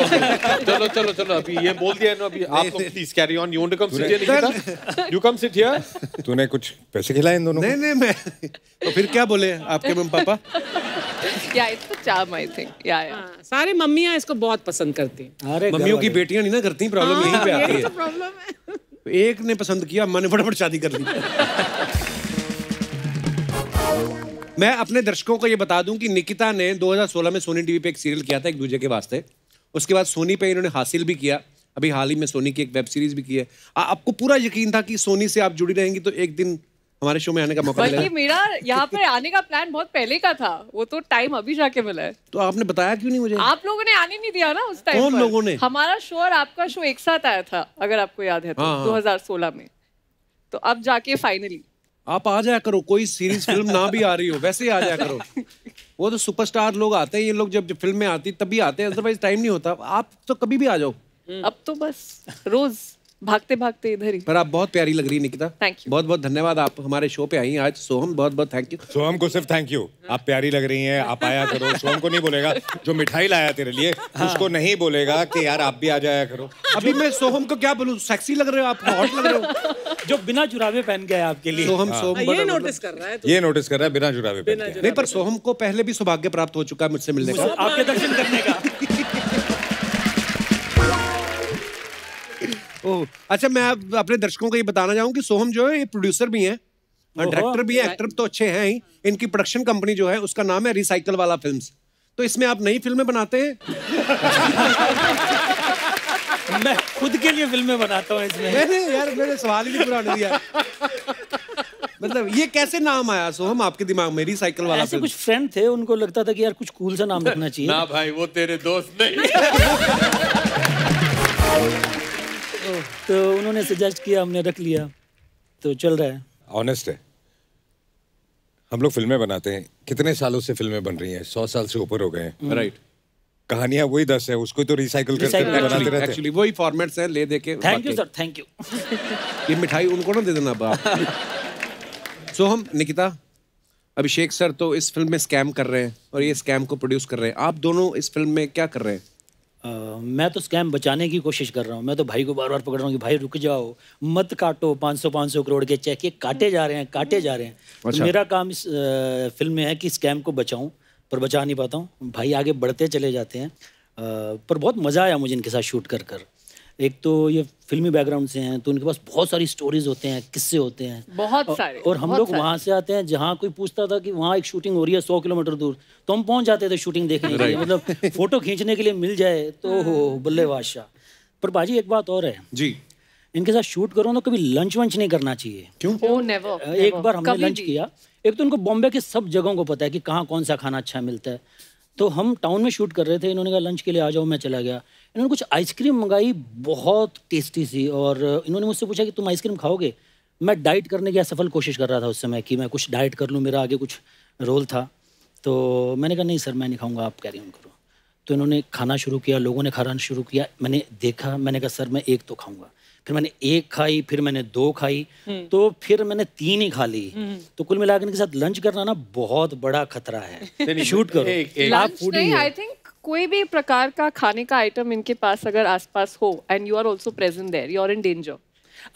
S4: चलो अभी ये बोल दिया ना. अभी आप लोग please carry on. You want to come sit here Nikita? You come sit here.
S2: तूने कुछ पैसे खिलाए इन दोनों को?
S1: नहीं मैं तो फिर क्या बोले आपके mummy papa?
S7: yeah, it's a charm, I think. Yeah.
S3: सारी मम्मियाँ इसको बहुत पसंद करती हैं.
S6: अरे
S1: मम्मियों की बेटियां नहीं ना करती, प्रॉब्लम यहीं पे आती है.
S3: प्रॉब्लम है.
S1: एक ने पसंद किया, अम्मा ने फटाफट शादी कर ली. मैं अपने दर्शकों को ये बता दूं कि निकिता ने 2016 में सोनी टीवी पे एक सीरियल किया था एक दूजे के वास्ते. उसके बाद सोनी पे इन्होंने हासिल भी किया. अभी हाल ही में सोनी की एक वेब सीरीज भी की है. आपको पूरा यकीन था कि सोनी से आप जुड़ी रहेंगी तो एक दिन हमारे शो में आने का मौका मिलेगा?
S7: बल्कि मेरा यहाँ पे आने का प्लान बहुत पहले का था. वो तो टाइम अभी जाके मिला है.
S1: तो आपने बताया क्यों नहीं मुझे?
S7: आप लोगों ने आने नहीं दिया ना उस टाइम.
S1: कौन लोगों ने?
S7: हमारा शो और आपका शो एक साथ आया था, अगर आपको याद है तो. 2016 में. तो अब जाके फाइनली
S1: आप आ जाया करो. कोई सीरीज फिल्म ना भी आ रही हो वैसे ही आ जाया करो. वो तो सुपरस्टार लोग आते हैं. ये लोग जब फिल्म में आती तभी आते हैं, अदरवाइज टाइम नहीं होता. आप तो कभी भी आ जाओ.
S7: अब तो बस रोज भागते भागते इधर ही.
S1: पर आप बहुत प्यारी लग रही निकिता.
S7: Thank you.
S1: बहुत बहुत धन्यवाद, आप हमारे शो पे आई आज. सोहम बहुत बहुत थैंक यू.
S2: सोहम को सिर्फ थैंक यू. आप प्यारी लग रही हैं, आप आया करो. सोहम को नहीं बोलेगा जो मिठाई लाया तेरे लिए, उसको नहीं बोलेगा कि यार आप भी आ जाया करो.
S1: अभी मैं सोहम को क्या बोलूं? सेक्सी लग रहे हो आप, हॉट लग रहे हो.
S6: जो बिना जुराबे पहन के आया आपके लिए.
S1: सोहम
S3: ये नोटिस कर रहा है.
S2: ये नोटिस कर रहा है बिना जुराबे पहन के.
S1: नहीं, पर सोहम को पहले भी सौभाग्य प्राप्त हो चुका है मुझसे मिलने का.
S6: आपके दर्शन करने का.
S1: ओह अच्छा, मैं अपने दर्शकों को ये बताना चाहूँ कि सोहम जो है ये प्रोड्यूसर भी हैं और डायरेक्टर भी है. एक्टर तो अच्छे हैं ही. इनकी प्रोडक्शन कंपनी जो है उसका नाम है रिसाइकल वाला फिल्म्स. तो इसमें आप नई फिल्में बनाते हैं?
S6: मैं खुद के लिए फिल्में बनाता हूँ इसमें.
S1: नहीं यार, मैंने सवाल ही नहीं पूरा होने दिया. मतलब ये कैसे नाम आया सोहम आपके दिमाग में, रिसाइकल वाला?
S6: ऐसे कुछ फ्रेंड थे, उनको लगता था कि यार कुछ कूल सा नाम रखना चाहिए.
S4: ना भाई, वो तेरे दोस्त नहीं.
S6: तो उन्होंने सजेस्ट किया, हमने रख लिया, तो चल रहा है.
S2: ऑनेस्ट है. हम लोग फिल्में बनाते हैं, कितने सालों से फिल्में बन रही हैं, 100 साल से ऊपर हो गए हैं.
S1: राइट.
S2: कहानियां वही 10 है, उसको तो रिसाइकल करते बनाते रहते हैं.
S1: एक्चुअली वही फॉर्मेट्स हैं, ले दे के.
S6: Thank you sir, thank you.
S1: ये मिठाई उनको ना दे देना आप. सोहम, निकिता, अभिषेक सर तो इस फिल्म में स्कैम कर रहे हैं और ये स्कैम को प्रोड्यूस कर रहे हैं. आप दोनों इस फिल्म में क्या कर रहे हैं?
S6: मैं तो स्कैम बचाने की कोशिश कर रहा हूँ. मैं तो भाई को बार बार पकड़ रहा हूँ कि भाई रुक जाओ, मत काटो 500 करोड़ के चेक. ये काटे जा रहे हैं.
S1: अच्छा.
S6: तो मेरा काम इस फिल्म में है कि स्कैम को बचाऊं, पर बचा नहीं पाता हूँ. भाई आगे बढ़ते चले जाते हैं. पर बहुत मज़ा आया मुझे इनके साथ शूट कर. एक तो ये फिल्मी बैकग्राउंड से हैं, तो उनके पास बहुत सारी स्टोरीज होते हैं, किस्से होते हैं
S7: बहुत सारे.
S6: और हम लोग वहाँ से आते हैं जहाँ कोई पूछता था कि वहाँ एक शूटिंग हो रही है 100 किलोमीटर दूर, तो हम पहुँच जाते थे शूटिंग देखने के लिए. मतलब फोटो खींचने के लिए मिल जाए तो हो बल्ले बादशाह. पर बाजी एक बात और है
S1: जी,
S6: इनके साथ शूट करो तो कभी लंच वंच नहीं करना चाहिए.
S1: क्यों?
S7: Oh, never,
S6: एक
S7: never.
S6: बार हमने
S7: कभी
S6: लंच
S7: भी.
S6: किया. एक तो उनको बॉम्बे के सब जगहों को पता है कि कहाँ कौन सा खाना अच्छा मिलता है. तो हम टाउन में शूट कर रहे थे, इन्होंने कहा लंच के लिए आ जाओ, मैं चला गया। इन्होंने कुछ आइसक्रीम मंगाई, बहुत टेस्टी सी, और इन्होंने मुझसे पूछा कि तुम आइसक्रीम खाओगे? मैं डाइट करने की असफल कोशिश कर रहा था उस समय कि मैं कुछ डाइट कर लूँ, मेरा आगे कुछ रोल था। तो मैंने कहा नहीं सर मैं नहीं खाऊंगा, आप कैरी ऑन करो। तो इन्होंने खाना शुरू किया, लोगों ने खाना शुरू किया, मैंने देखा, मैंने कहा सर मैं एक तो खाऊंगा। फिर मैंने एक खाई, फिर मैंने 2 खाई, तो फिर मैंने 3 ही खा ली। तो कुल मिलाकर इनके साथ लंच करना ना बहुत बड़ा खतरा है। शूट करो
S7: लंच नहीं, आई थिंक कोई भी प्रकार का खाने का आइटम इनके पास अगर आसपास हो and you are also present there, you are in danger.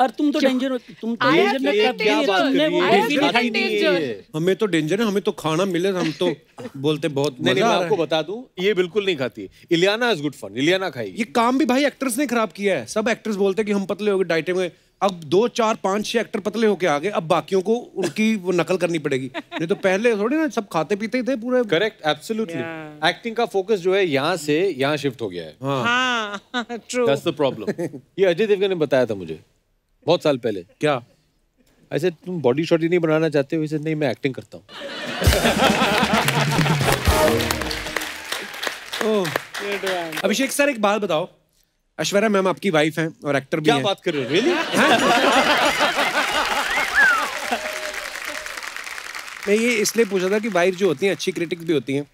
S6: और तुम तो डेंजर में
S4: क्या बात कर रही है?
S1: हमें तो डेंजर है, हमें तो खाना मिले हम तो बोलते बहुत
S4: नहीं,
S1: मजा
S4: मैं
S1: आ रहा
S4: आपको
S1: है।
S4: बता दूं, ये बिल्कुल नहीं खाती। Ileana is good fun, Ileana खाएगी।
S1: ये काम भी भाई एक्टर्स ने खराब किया है। सब एक्टर्स बोलते हैं कि हम पतले हो गए डाइटिंग में। अब 2, 4, 5, 6 एक्टर पतले होके आ गए, अब बाकियों को उनकी वो नकल करनी पड़ेगी। नहीं तो पहले थोड़ी ना सब खाते पीते ही थे पूरे।
S4: Correct, absolutely. एक्टिंग का फोकस जो है यहाँ से यहाँ शिफ्ट हो गया है।
S3: हाँ ट्रू।
S4: That's the problem. ये अजय देवगन ने बताया था मुझे बहुत साल पहले।
S1: क्या
S4: ऐसे तुम बॉडी शॉडी नहीं बनाना चाहते हो? इसे नहीं, मैं एक्टिंग करता हूँ।
S1: अभिषेक सर एक बात बताओ, ऐश्वर्या मैम आपकी वाइफ हैं और एक्टर भी
S4: क्या
S1: हैं।
S4: बात कर रहे हो? रियली?
S1: मैं ये इसलिए पूछा था कि वाइफ जो होती हैं अच्छी क्रिटिक भी होती हैं,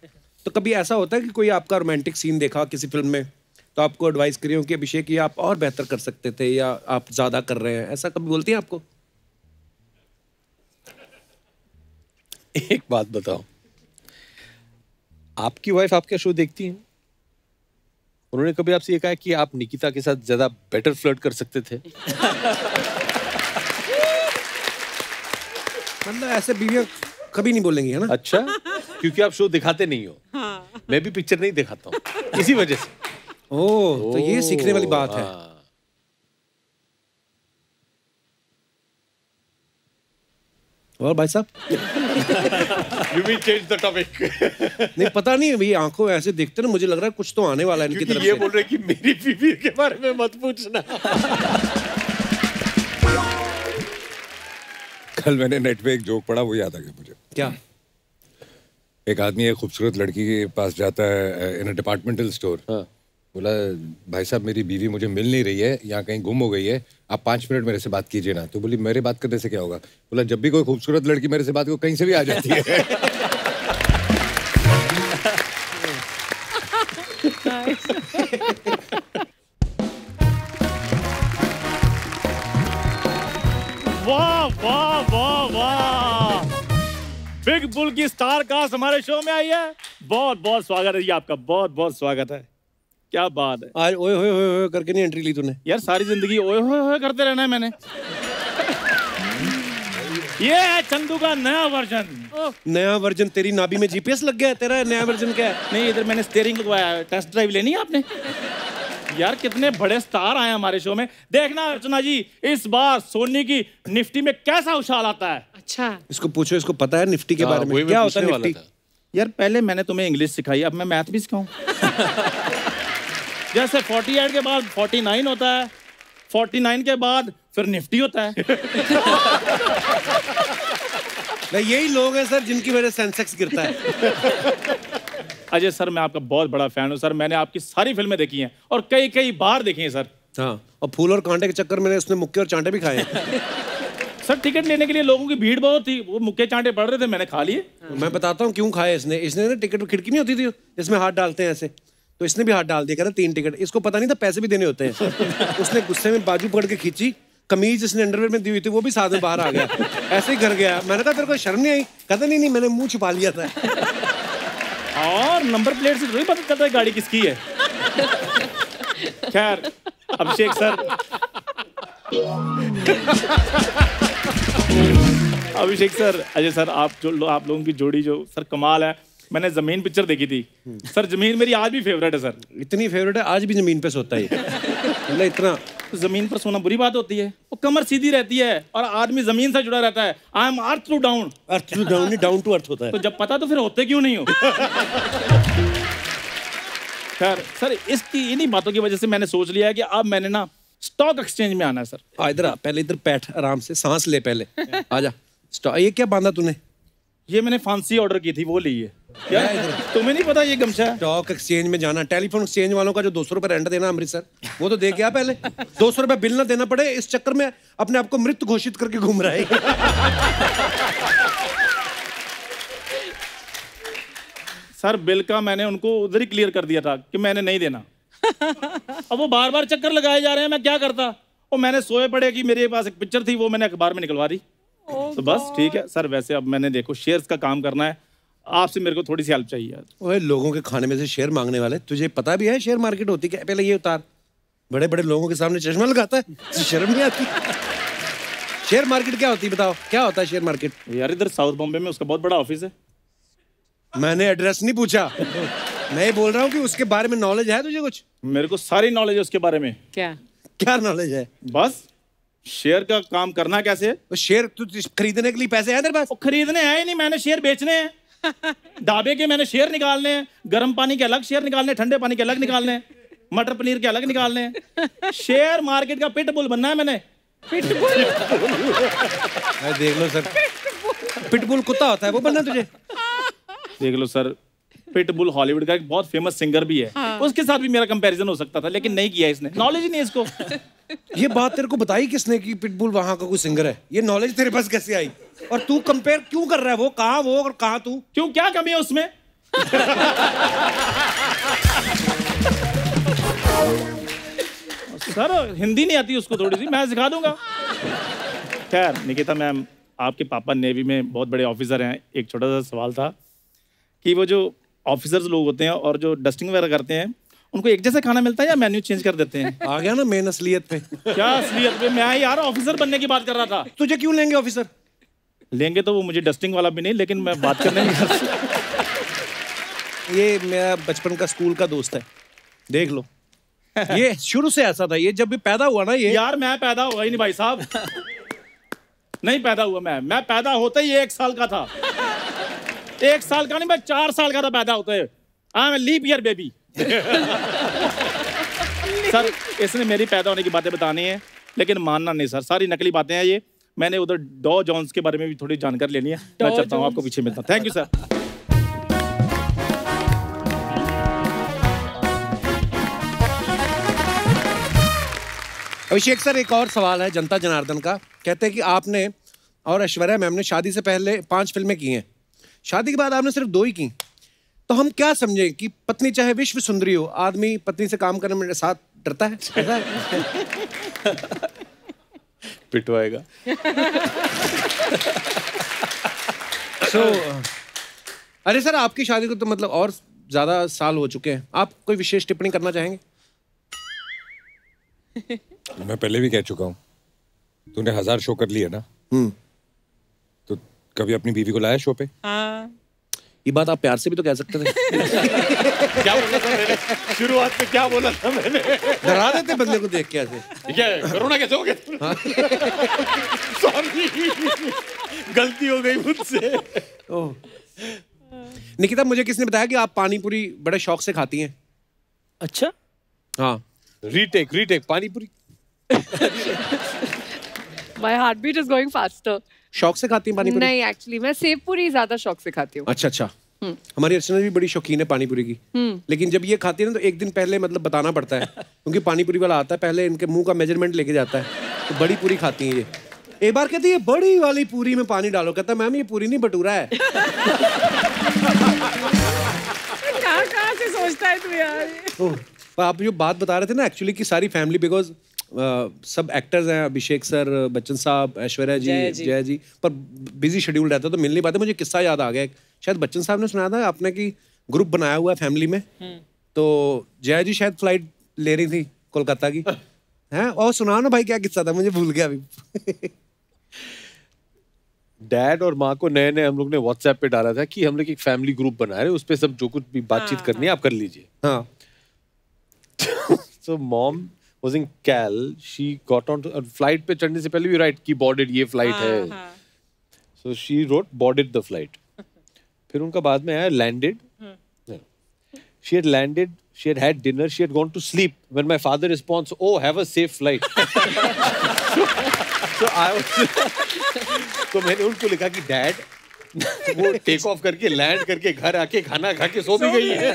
S1: तो कभी ऐसा होता है कि कोई आपका रोमांटिक सीन देखा किसी फिल्म में तो आपको एडवाइस करी हो कि अभिषेक ये आप और बेहतर कर सकते थे या आप ज्यादा कर रहे हैं, ऐसा कभी बोलती हैं आपको?
S4: एक बात बताओ, आपकी वाइफ आपका शो देखती है? उन्होंने कभी आपसे ये कहा कि आप निकिता के साथ ज्यादा बेटर फ्लर्ट कर सकते थे?
S1: मतलब ऐसे बीवियां कभी नहीं बोलेंगी, है ना?
S4: अच्छा, क्योंकि आप शो दिखाते नहीं हो। मैं भी पिक्चर नहीं दिखाता हूँ इसी वजह से।
S1: ओह, तो ये सीखने वाली बात है। और भाई साहब
S4: You will change the topic.
S1: नहीं पता नहीं, अभी आंखों ऐसे देखते ना, मुझे लग रहा है कुछ तो आने वाला है इनकी तरफ
S4: ये
S1: से।
S4: बोल रहे कि मेरी बीवी के बारे में मत पूछना।
S2: कल मैंने नेट पे एक जोक पढ़ा, वो याद आ गया मुझे।
S1: क्या?
S2: एक आदमी एक खूबसूरत लड़की के पास जाता है इन अ डिपार्टमेंटल स्टोर। बोला भाई साहब मेरी बीवी मुझे मिल नहीं रही है, यहाँ कहीं गुम हो गई है, आप 5 मिनट मेरे से बात कीजिए ना। तो बोली मेरे बात करने से क्या होगा? बोला जब भी कोई खूबसूरत लड़की मेरे से बात को कहीं से भी आ जाती है।
S8: वाह वाह वाह वाह, बिग बुल की स्टार कास्ट हमारे शो में आई है। बहुत बहुत स्वागत है जी आपका, बहुत बहुत स्वागत है। क्या बात है,
S1: आज ओए होए होए होए करके नहीं एंट्री ली तूने?
S8: यार सारी जिंदगी ओए होए होए करते रहना है मैंने। ये है चंदू का नया वर्जन।
S1: नया वर्जन? तेरी नाभि में जीपीएस लग गया है, तेरा नया वर्जन क्या है?
S8: नहीं, इधर मैंने स्टीयरिंग लगवाया है। टेस्ट ड्राइव लेनी है आपने? यार कितने बड़े स्टार आए हमारे शो में। देखना अर्चना जी, इस बार सोनी की निफ्टी में कैसा उछाल आता है।
S3: अच्छा,
S1: इसको पूछो, इसको पता है निफ्टी के बारे में? क्या होता है निफ्टी?
S8: यार पहले मैंने तुम्हें इंग्लिश सिखाई, अब मैं मैथ भी सिखाऊं? जैसे 48 के बाद 49 होता है, 49 के बाद फिर निफ्टी होता है।
S1: यही लोग हैं सर जिनकी वजह से सेंसेक्स गिरता है।
S8: अजय सर मैं आपका बहुत बड़ा फैन हूँ सर, मैंने आपकी सारी फिल्में देखी हैं और कई कई बार देखी हैं सर।
S1: हाँ, और फूल और कांटे के चक्कर में उसने मुक्के और चांटे भी खाए हैं।
S8: सर टिकट लेने के लिए लोगों की भीड़ बहुत थी, वो मुक्के चांटे पड़ रहे थे, मैंने खा लिए।
S1: मैं बताता हूँ क्यों खाए इसने। इसने ना टिकट खिड़की नहीं होती थी, इसमें हाथ डालते हैं ऐसे, तो इसने भी हाथ डाल दिया, कहना 3 टिकट। इसको पता नहीं था पैसे भी देने होते हैं। उसने गुस्से में बाजू पकड़ के खींची, कमीज इसने अंडरवेयर में दी हुई थी वो भी साथ में बाहर आ गया, ऐसे ही घर गया। मैंने कहा तेरे को शर्म नहीं आई? कहता नहीं नहीं मैंने मुंह छुपा लिया था।
S8: और नंबर प्लेट से थोड़ी पता चलता है गाड़ी किसकी है। खैर अभिषेक सर, अभिषेक सर, अजय सर, आप लोगों की जोड़ी जो सर कमाल है। मैंने जमीन पिक्चर देखी थी सर, जमीन मेरी आज भी फेवरेट है सर।
S1: इतनी फेवरेट है आज भी जमीन पे सोता है मतलब इतना।
S8: जमीन पर सोना बुरी बात होती है, वो कमर सीधी रहती है और आदमी जमीन से जुड़ा रहता है। I am earth to down.
S1: Earth to down नहीं, डाउन टू अर्थ होता है।
S8: तो जब पता तो फिर होते क्यों नहीं हो? खैर सर, इसकी इन्हीं बातों की वजह से मैंने सोच लिया है कि अब मैंने ना स्टॉक एक्सचेंज में आना है सर।
S1: इधर आ, पहले इधर बैठ, आराम से सांस ले पहले। आजा। ये क्या बांधा तूने?
S8: ये मैंने फांसी ऑर्डर की थी, वो ली है क्या? तुम्हें नहीं पता ये गमछा है?
S1: स्टॉक एक्सचेंज में जाना, टेलीफोन एक्सचेंज वालों का जो 200 रुपए रेंट देना अमृतसर, वो तो दे के आ पहले। 200 रुपए बिल ना देना पड़े, इस चक्कर में अपने आप को मृत घोषित करके घूम रहा है।
S8: सर बिल का मैंने उनको उधर ही क्लियर कर दिया था कि मैंने नहीं देना। अब वो बार बार चक्कर लगाए जा रहे हैं, मैं क्या करता? और मैंने सोए पड़े कि मेरे पास एक पिक्चर थी, वो मैंने अखबार में निकलवा दी। तो बस ठीक है सर। वैसे अब मैंने देखो शेयर्स का काम करना है, आपसे मेरे को थोड़ी सी हेल्प चाहिए।
S1: ओए लोगों के खाने में से शेयर मांगने वाले, तुझे पता भी है शेयर मार्केट होती क्या? पहले ये उतार, बड़े बड़े लोगों के सामने चश्मा लगाता है, शर्म नहीं आती? शेयर मार्केट क्या होती है बताओ, क्या होता है शेयर मार्केट?
S8: यार इधर साउथ बॉम्बे में उसका बहुत बड़ा ऑफिस है।
S1: मैंने एड्रेस नहीं पूछा, मैं ये बोल रहा हूँ कि उसके बारे में नॉलेज है तुझे कुछ?
S8: मेरे को सारी नॉलेज है उसके बारे में।
S3: क्या
S1: क्या नॉलेज है?
S8: बस शेयर का काम करना कैसे है।
S1: तो शेयर तू खरीदने के लिए पैसे है तेरे पास?
S8: खरीदने है ही नहीं, मैंने शेयर बेचने हैं। ढाबे के मैंने शेयर निकालने हैं, गर्म पानी के अलग शेयर निकालने, ठंडे पानी के अलग निकालने, मटर पनीर के अलग निकालने। शेयर मार्केट का पिटबुल बनना है मैंने।
S3: पिटबुल?
S1: देख लो सर, पिटबुल कुत्ता होता है, वो बनना तुझे?
S8: देख लो सर, पिटबुल हॉलीवुड का एक बहुत फेमस सिंगर भी है। हाँ। उसके साथ भी मेरा कंपैरिजन हो सकता था, लेकिन नहीं किया इसने। नॉलेज ही नहीं इसको।
S1: ये बात तेरे को बताई किसने कि पिटबुल वहां का कोई सिंगर है? ये नॉलेज तेरे पास कैसे आई? और तू कंपेयर क्यों कर रहा है? वो कहाँ वो और कहाँ तू?
S8: क्यों, क्या कमी है उसमें? सर हिंदी नहीं आती उसको थोड़ी सी, मैं सिखा दूंगा। खैर निकिता मैम, आपके पापा नेवी में बहुत बड़े ऑफिसर हैं। एक छोटा सा सवाल था कि वो जो ऑफिसर्स लोग होते हैं और जो डस्टिंग वगैरह करते हैं, उनको एक जैसा खाना मिलता है या मेन्यू चेंज कर देते हैं?
S1: आ गया ना मेन असलियत पे।
S8: क्या असलियत पे? मैं यार ऑफिसर बनने की बात कर रहा था।
S1: तुझे क्यों लेंगे ऑफिसर?
S8: लेंगे तो वो मुझे डस्टिंग वाला भी नहीं, लेकिन मैं बात करने नहीं करता।
S1: ये मेरा बचपन का स्कूल का दोस्त है, देख लो। ये शुरू से ऐसा था, ये जब भी पैदा हुआ ना ये।
S8: यार मैं पैदा हुआ ही नहीं भाई साहब। नहीं पैदा हुआ मैं पैदा होते ही 1 साल का था। 1 साल का नहीं, मैं 4 साल का था पैदा होते हैं। I am leap year baby. Sir इसने मेरी पैदा होने की बातें बतानी है, लेकिन मानना नहीं सर, सारी नकली बातें हैं ये। मैंने उधर डॉ जोन्स के बारे में भी थोड़ी जानकारी लेनी है। मैं चलता हूँ, आपको पीछे मिलता हूँ। Thank you sir.
S1: Abhishek sir, एक और सवाल है जनता जनार्दन का। कहते हैं कि आपने और ऐश्वर्या मैम ने शादी से पहले 5 फिल्में की हैं, शादी के बाद आपने सिर्फ 2 ही की। तो हम क्या समझें कि पत्नी चाहे विश्व सुंदरी हो, आदमी पत्नी से काम करने में साथ डरता है? ऐसा है?
S4: पिटवाएगा।
S1: अरे सर, आपकी शादी को तो मतलब और ज्यादा साल हो चुके हैं, आप कोई विशेष टिप्पणी करना चाहेंगे?
S2: मैं पहले भी कह चुका हूँ, तूने 1000 शो कर लिए ना। तो कभी अपनी बीवी को लाया शो पे?
S3: हाँ।
S1: ये बात आप प्यार से भी तो कह सकते थे।
S4: क्या बोला था मैंने? शुरुआत में क्या बोला था मैंने?
S1: डरा देते बंदे को देख के ऐसे।
S4: क्या कोरोना कैसे हो गया? सॉरी, गलती हो गई मुझसे।
S1: निकिता, मुझे किसने बताया कि आप पानी पूरी बड़े शौक से खाती हैं?
S6: अच्छा,
S1: हाँ।
S4: रीटेक पानी पूरी।
S7: My heartbeat is going faster.
S1: शौक से खाती हैं पानी पूरी?
S7: नहीं, एक्चुअली मैं सेव पूरी ज्यादा शौक से खाती हूँ।
S1: अच्छा। हमारी अर्चना भी बड़ी शौकीन है पानी पूरी की। लेकिन जब ये खाती है ना तो एक दिन पहले मतलब बताना पड़ता है, क्योंकि पानी पूरी वाला आता है, पहले इनके मुंह का मेजरमेंट लेके जाता है, तो बड़ी पूरी खाती हैं ये। एक बार कहती है बड़ी वाली पूरी में पानी डालो, कहता है मैम ये पूरी नहीं भटूरा है।
S3: कहाँ से सोचता है तू यार?
S1: पर आप जो बात बता रहे थे ना एक्चुअली कि सारी फैमिली, बिकॉज सब एक्टर्स हैं, अभिषेक सर, बच्चन साहब, ऐश्वर्या जी, जय जी, पर बिजी शेड्यूल रहता है तो मिल नहीं पाते। मुझे किस्सा याद आ गया, शायद बच्चन साहब ने सुनाया था आपने कि ग्रुप बनाया हुआ है फैमिली में, तो जय जी शायद फ्लाइट ले रही थी कोलकाता की, हैं? और सुनाओ ना भाई क्या किस्सा था, मुझे भूल गया अभी।
S4: डैड और माँ को नए हम लोग ने व्हाट्सएप पे डाला था कि हम लोग एक फैमिली ग्रुप बना रहे हैं, उस पे सब जो कुछ भी बातचीत करनी है आप कर लीजिए।
S1: हाँ।
S4: So mom was in Cal. She got on flight पे चढ़ने से पहले भी write कि boarded ये flight है. So she wrote boarded the flight. फिर उनका बाद में आया landed. She had landed. She had had dinner. She had gone to sleep. When my father responds, "Oh, have a safe flight." So I was. तो मैंने उनको लिखा कि Dad, वो टेक ऑफ करके लैंड करके घर आके खाना खा के सो भी गई है।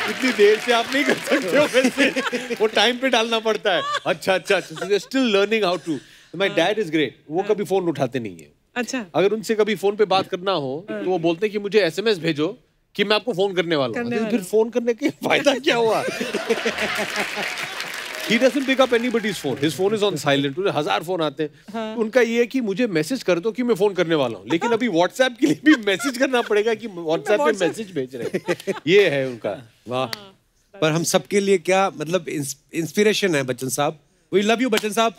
S4: इतनी देर से आप नहीं कर सकते हो वैसे, वो टाइम पे डालना पड़ता है। अच्छा, still learning how to. My dad is great, वो कभी फोन उठाते नहीं है।
S3: अच्छा,
S4: अगर उनसे कभी फोन पे बात करना हो तो वो बोलते हैं कि मुझे SMS भेजो कि मैं आपको फोन करने वाला हूँ। फिर फोन करने के फायदा क्या हुआ? He doesn't pick up anybody's phone. His phone is on silent. उन्हें 1000 फोन आते हैं। तो उनका ये है कि मुझे मैसेज कर दो कि मैं फोन करने वाला हूँ, लेकिन अभी WhatsApp के लिए भी मैसेज करना पड़ेगा कि WhatsApp पे मैसेज भेज रहे हैं। ये है उनका।
S1: वाह, पर हम सबके लिए क्या मतलब इंस्पिरेशन है बच्चन साहब। वी लव यू बच्चन साहब,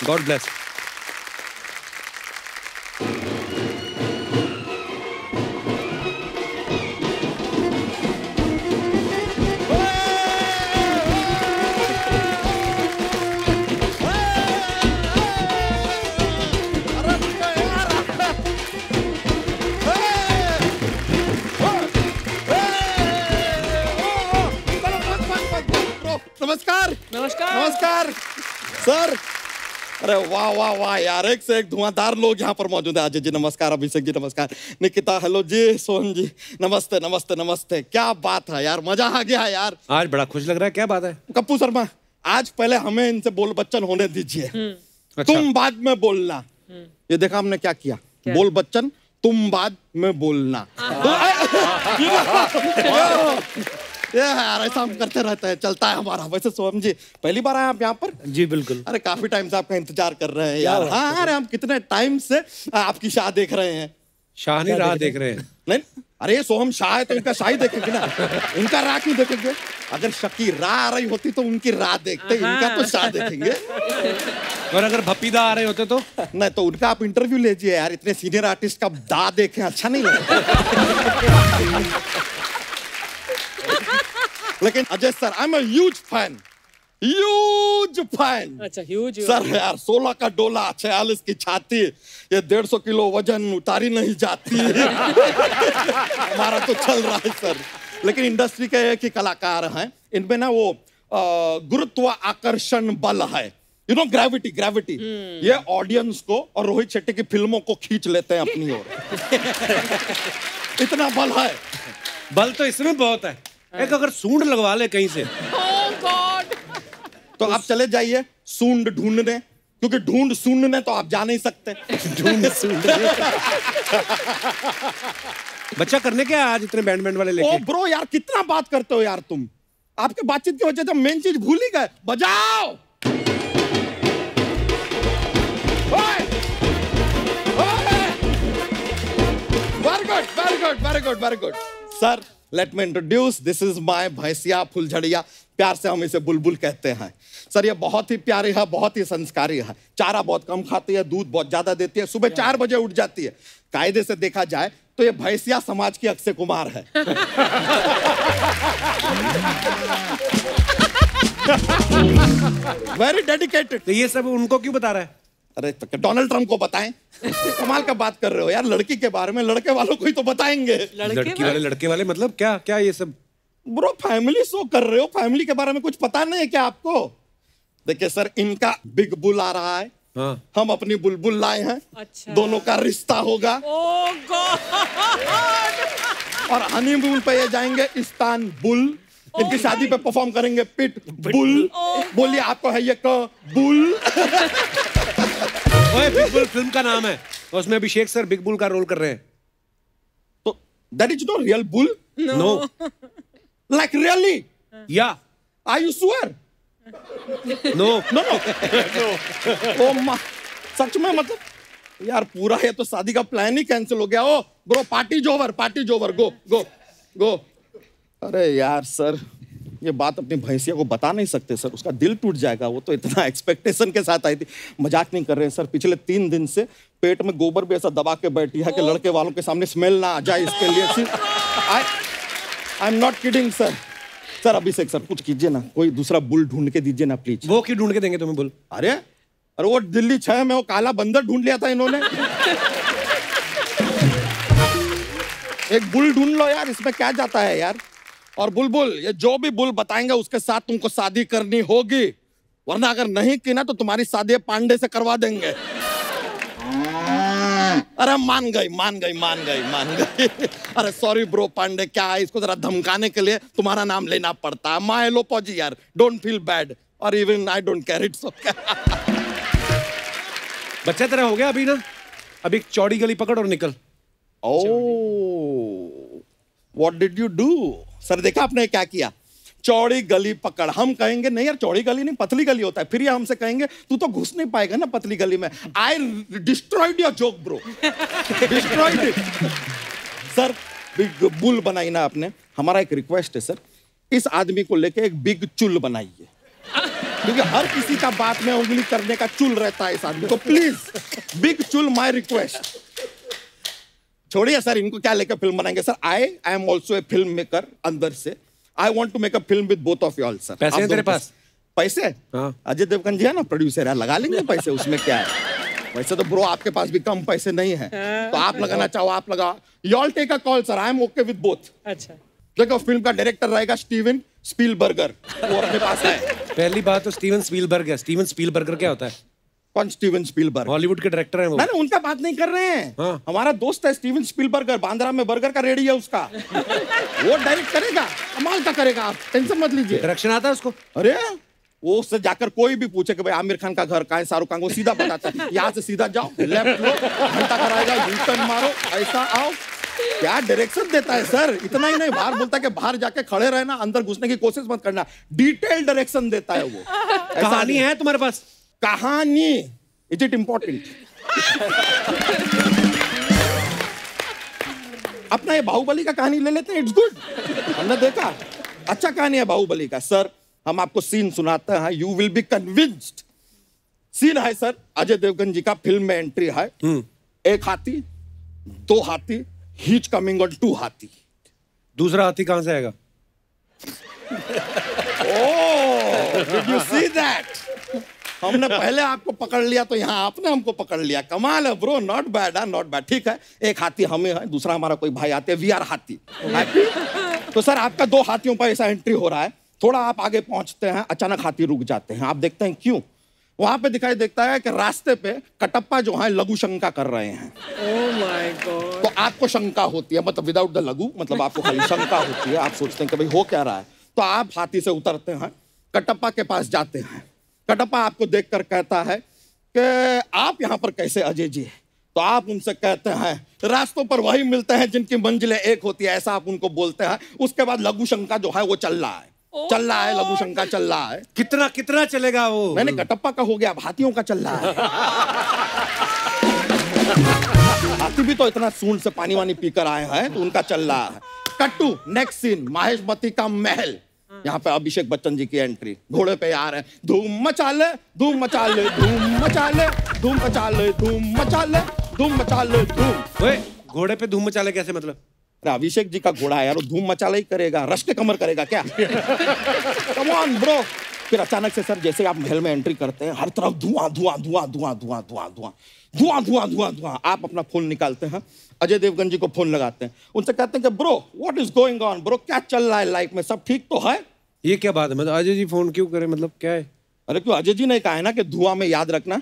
S1: गॉड ब्लेस।
S9: नमस्कार सर। अरे वाह वाह वाह यार, एक से एक धुआंधार लोग यहाँ पर मौजूद है। अजय जी नमस्कार, अभिषेक जी नमस्कार, निकिता हेलो जी, सोहन जी नमस्ते नमस्ते नमस्ते। क्या बात है यार, मजा आ गया यार।
S1: आज बड़ा खुश लग रहा है, क्या बात है?
S9: कप्पू शर्मा, आज पहले हमें इनसे बोल बच्चन होने दीजिए।
S1: अच्छा।
S9: तुम बाद में बोलना। ये देखा हमने क्या किया? बोल बच्चन, तुम बाद में बोलना। यार ऐसा हम करते रहते हैं, चलता है हमारा। वैसे सोहम जी पहली बार आए आप यहाँ पर?
S6: जी बिल्कुल।
S9: अरे काफी टाइम से आपका इंतजार कर रहे हैं यार। हाँ, अरे हम कितने टाइम से आपकी शाह देख रहे हैं।
S1: शाह नहीं राह देख रहे हैं।
S9: नहीं, अरे सोहम शाह है तो इनका शाही देखेंगे ना, इनका राह क्यों देखेंगे? अगर शकी राह आ रही होती तो उनकी राह देखते, इनका तो शाह देखेंगे।
S1: और अगर भपीदा आ रहे होते तो?
S9: नहीं, तो उनका आप इंटरव्यू लीजिए यार। इतने सीनियर आर्टिस्ट का दा देखें, अच्छा नहीं लगता। लेकिन Ajay sir, I am a huge fan.
S3: अच्छा, ह्यूज
S9: सर यार, 16 का डोला 46 की छाती, ये 150 किलो वजन उतारी नहीं जाती। हमारा तो चल रहा है सर। लेकिन इंडस्ट्री के एक ही कलाकार हैं, इनमें ना वो गुरुत्व आकर्षण बल है, यू नो, ग्रेविटी। ये ऑडियंस को और रोहित शेट्टी की फिल्मों को खींच लेते हैं अपनी ओर। इतना बल है।
S1: बल तो इसमें बहुत है। एक अगर सूंड लगवा ले कहीं से,
S9: तो आप चले जाइए सूंड ढूंढने, क्योंकि ढूंढ सूंढने तो आप जा नहीं सकते।
S1: ढूंढ सूंढने। बच्चा करने क्या आज इतने बैंड वाले लेके?
S9: ओ ब्रो यार, कितना बात करते हो यार तुम। आपके बातचीत की वजह से मेन चीज भूल ही गए। बजाओ। Very good sir. Let me introduce, this is my भैंसिया फुलझड़िया। प्यार से हम इसे बुलबुल कहते हैं। सर ये बहुत ही प्यारी है, बहुत ही संस्कारी है। चारा बहुत कम खाती है, दूध बहुत ज्यादा देती है, सुबह 4 बजे उठ जाती है। कायदे से देखा जाए तो ये भैंसिया समाज की अक्षय कुमार है। Very dedicated.
S1: तो ये सब उनको क्यों बता रहा है?
S9: अरे तो डोनाल्ड ट्रम्प को बताएं। कमाल का बात कर रहे हो यार, लड़की के बारे में। लड़के वालों को ही तो बताएंगे।
S1: लड़के वाले मतलब क्या क्या ये सब?
S9: ब्रो फैमिली शो कर रहे हो, फैमिली के बारे में कुछ पता नहीं है क्या आपको? देखिए सर, इनका बिग बुल आ रहा है। हाँ। हम अपनी बुलबुल लाए हैं। अच्छा। दोनों का रिश्ता होगा।
S3: ओह गॉड।
S9: और हनीमून पे ये जाएंगे इस्तानबुल। इनकी शादी पे परफॉर्म करेंगे पिट बुल। बोलिए आपको है ये बुल?
S1: ओए, बिग बुल फिल्म का नाम है, उसमें अभिषेक सर बिग बुल का रोल कर रहे हैं।
S9: तो that is no real bull?
S1: No.
S9: Like really?
S1: Yeah.
S9: Are you sure?
S1: No
S9: no no. Oh सच में? मतलब यार पूरा ये तो शादी का प्लान ही कैंसिल हो गया। ओ ब्रो, पार्टी जोवर, गो गो गो। अरे यार सर, ये बात अपनी भैंसिया को बता नहीं सकते सर, उसका दिल टूट जाएगा। वो तो इतना एक्सपेक्टेशन के साथ आई थी। मजाक नहीं कर रहे हैं सर। पिछले 3 दिन से पेट में गोबर भी ऐसा दबा के बैठी है कि लड़के वालों के सामने स्मेल ना आ जाए, इसके लिए। I am not kidding sir. Sir Abhishek sir, कुछ कीजिए ना, कोई दूसरा बुल ढूंढ के दीजिए ना प्लीज।
S1: वो क्यों ढूंढ के देंगे तुम्हें बुल?
S9: अरे वो दिल्ली 6 में वो काला बंदर ढूंढ लिया था इन्होंने। एक बुल ढूंढ लो यार, इसमें क्या जाता है यार। और बुलबुल, ये जो भी बुल बताएंगे उसके साथ तुमको शादी करनी होगी, वरना अगर नहीं की ना तो तुम्हारी शादी पांडे से करवा देंगे। अरे मान गई। अरे सॉरी ब्रो पांडे, क्या है, इसको जरा धमकाने के लिए तुम्हारा नाम लेना पड़ता है। माय एलोपॉजी यार, डोंट फील बैड और even I don't care, it's okay.
S1: बच्चा तेरा हो गया अभी ना, अभी एक चौड़ी गली पकड़ और निकल।
S9: Oh, what did you do? Sir देखा आपने क्या किया, चौड़ी गली पकड़। हम कहेंगे नहीं यार चौड़ी गली नहीं, पतली गली होता है। फिर ये हमसे कहेंगे तू तो घुस नहीं पाएगा ना पतली गली में। I destroyed your joke bro, destroyed it. Sir big bull बनाई ना आपने, हमारा एक रिक्वेस्ट है सर, इस आदमी को लेके एक बिग चुल बनाइए, क्योंकि हर किसी का बात में उंगली करने का चुल रहता है इस आदमी को। Please big bull, my request. छोड़िए सर, इनको क्या लेकर फिल्म बनाएंगे sir. I am also a film maker अंदर से। I want to make a film with both of you all sir.
S1: पैसे हैं तेरे पास?
S9: पैसे?
S1: हाँ।
S9: अजय देवगन जी है ना प्रोड्यूसर है, लगा लेंगे पैसे, उसमें क्या है। वैसे तो ब्रो आपके पास भी कम पैसे नहीं है, तो आप लगाना चाहो आप लगाओ। You all take a call sir, I am okay with both.
S3: अच्छा,
S9: देखो फिल्म का डायरेक्टर रहेगा स्टीवन स्पीलबर्गर, वो अपने पास है।
S1: पहली बात तो स्टीवन स्पीलबर्ग है। स्टीवन स्पीलबर्गर क्या होता है?
S9: कौन स्टीवन स्पीलबर्ग?
S1: हॉलीवुड के डायरेक्टर हैं वो।
S9: नहीं उनका बात नहीं कर रहे हैं।
S1: हाँ।
S9: हमारा दोस्त है स्टीवन स्पीलबर्गर, बांद्रा में बर्गर का रेडी है उसका। वो डायरेक्ट करेगा, कमाल का करेगा, आप टेंशन मत लीजिए।
S1: डायरेक्शन आता है उसको?
S9: अरे वो उससे जाकर कोई भी पूछे कि भाई आमिर खान का घर कहाँ है, शाहरुख खान, वो सीधा बताता है यहाँ से सीधा जाओ, लेफ्ट लो, घंटा कराएगा, यू टर्न मारो, ऐसा आओ। क्या डायरेक्शन देता है सर। इतना ही नहीं, बाहर बोलता है कि बाहर जाके खड़े रहना, अंदर घुसने की कोशिश मत करना। डिटेल डायरेक्शन देता है वो।
S1: कहानी है तुम्हारे पास?
S9: कहानी इज इट इंपॉर्टेंट? अपना ये बाहुबली का कहानी ले लेते हैं, इट्स गुड। हमने देखा अच्छा कहानी है बाहुबली का। सर हम आपको सीन सुनाते हैं, you will be convinced. Scene है सर, अजय देवगन जी का फिल्म में एंट्री है। एक हाथी, दो हाथी, हीच कमिंग ऑन टू हाथी।
S1: दूसरा हाथी कहां से आएगा?
S9: ओह, डिड यू सी दैट? हमने पहले आपको पकड़ लिया तो यहाँ आपने हमको पकड़ लिया। कमाल है bro, not bad, not bad. ठीक है, एक हाथी हमें है, दूसरा हमारा कोई भाई आते हैं, वी आर हाथी। तो सर आपका दो हाथियों पर ऐसा एंट्री हो रहा है। थोड़ा आप आगे पहुंचते हैं, अचानक हाथी रुक जाते हैं। आप देखते हैं क्यों? वहां पे दिखाई देता है कि रास्ते पे कटप्पा जो है लघु शंका कर रहे हैं।
S3: Oh my God.
S9: तो आपको शंका होती है, मतलब विदाउट द लघु, मतलब आपको खाली शंका होती है। आप सोचते हैं कि भाई हो क्या रहा है। तो आप हाथी से उतरते हैं, कटप्पा के पास जाते हैं। कटप्पा आपको देखकर कहता है कि आप यहाँ पर कैसे अजय जी? तो आप उनसे कहते हैं रास्तों पर वही मिलते हैं जिनकी मंजिलें एक होती है, ऐसा आप उनको बोलते हैं। उसके बाद लघु शंका जो है वो चल रहा है, लघु शंका चल रहा है।
S1: कितना कितना चलेगा वो?
S9: मैंने कटप्पा का हो गया, अब हाथियों का चल रहा है। हाथी भी तो इतना सूंड से पानी वानी पीकर आए हैं, तो उनका चल रहा है। कट्टू नेक्स्ट सीन, महेशमती का महल। यहाँ पे अभिषेक बच्चन जी की एंट्री, घोड़े पे आ रहे हैं। धूम मचा ले, धूम मचा ले, धूम मचा ले, धूम मचा ले, धूम मचा ले, धूम मचा ले, धूम।
S1: ओए, घोड़े पे धूम मचा ले कैसे मतलब?
S9: अभिषेक जी का घोड़ा है यार, वो धूम मचाला ही करेगा, रश के कमर करेगा क्या? Come on bro. फिर अचानक से सर जैसे आप महल में एंट्री करते हैं, हर तरफ धुआं धुआं धुआं धुआं धुआं धुआं धुआं धुआं धुआं धुआं धुआं। आप अपना फोन निकालते हैं, अजय देवगन जी को फोन लगाते हैं, उनसे कहते हैं कि bro what is going on bro, क्या चल रहा है लाइफ में, सब ठीक तो है?
S1: ये क्या बात है, मतलब अजय जी फोन क्यों करे, मतलब क्या है?
S9: अरे क्यों, अजय जी ने कहा है ना कि धुआं में याद रखना।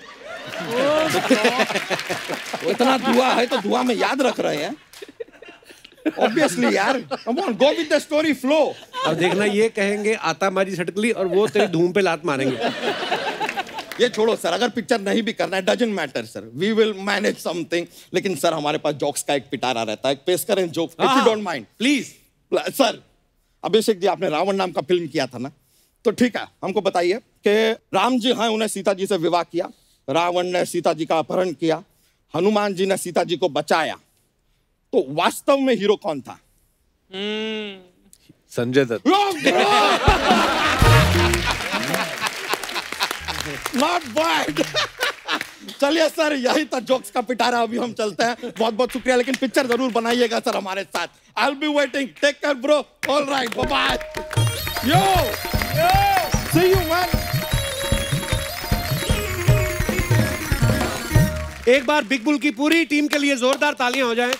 S9: इतना धुआं है तो धुआं में याद रख रहे हैं ऑब्वियसली यार। Come on, go with the story flow.
S1: अब देखना ये कहेंगे आता मारी सटकली और वो तेरी धूम पे लात मारेंगे।
S9: ये छोड़ो सर, अगर पिक्चर नहीं भी करना है doesn't matter sir, we will manage something. लेकिन सर हमारे पास जोक्स का एक पिटारा रहता है, पेश करें jokes if you don't mind
S1: please.
S9: Sir Abhishek ji आपने रावण नाम का फिल्म किया था ना, तो ठीक है हमको बताइए कि राम जी हैं, उन्हें सीता जी से विवाह किया, रावण ने सीता जी का अपहरण किया, हनुमान जी ने सीता जी को बचाया, तो वास्तव में हीरो कौन था?
S4: संजय दत्त।
S9: Not bad. चलिए सर, यही था जोक्स का पिटारा। अभी हम चलते हैं, बहुत बहुत शुक्रिया, लेकिन पिक्चर जरूर बनाइएगा सर हमारे साथ। I will be waiting, take care bro, all right, bye bye, yo see you man.
S1: एक बार बिग बुल की पूरी टीम के लिए जोरदार तालियां हो जाएं।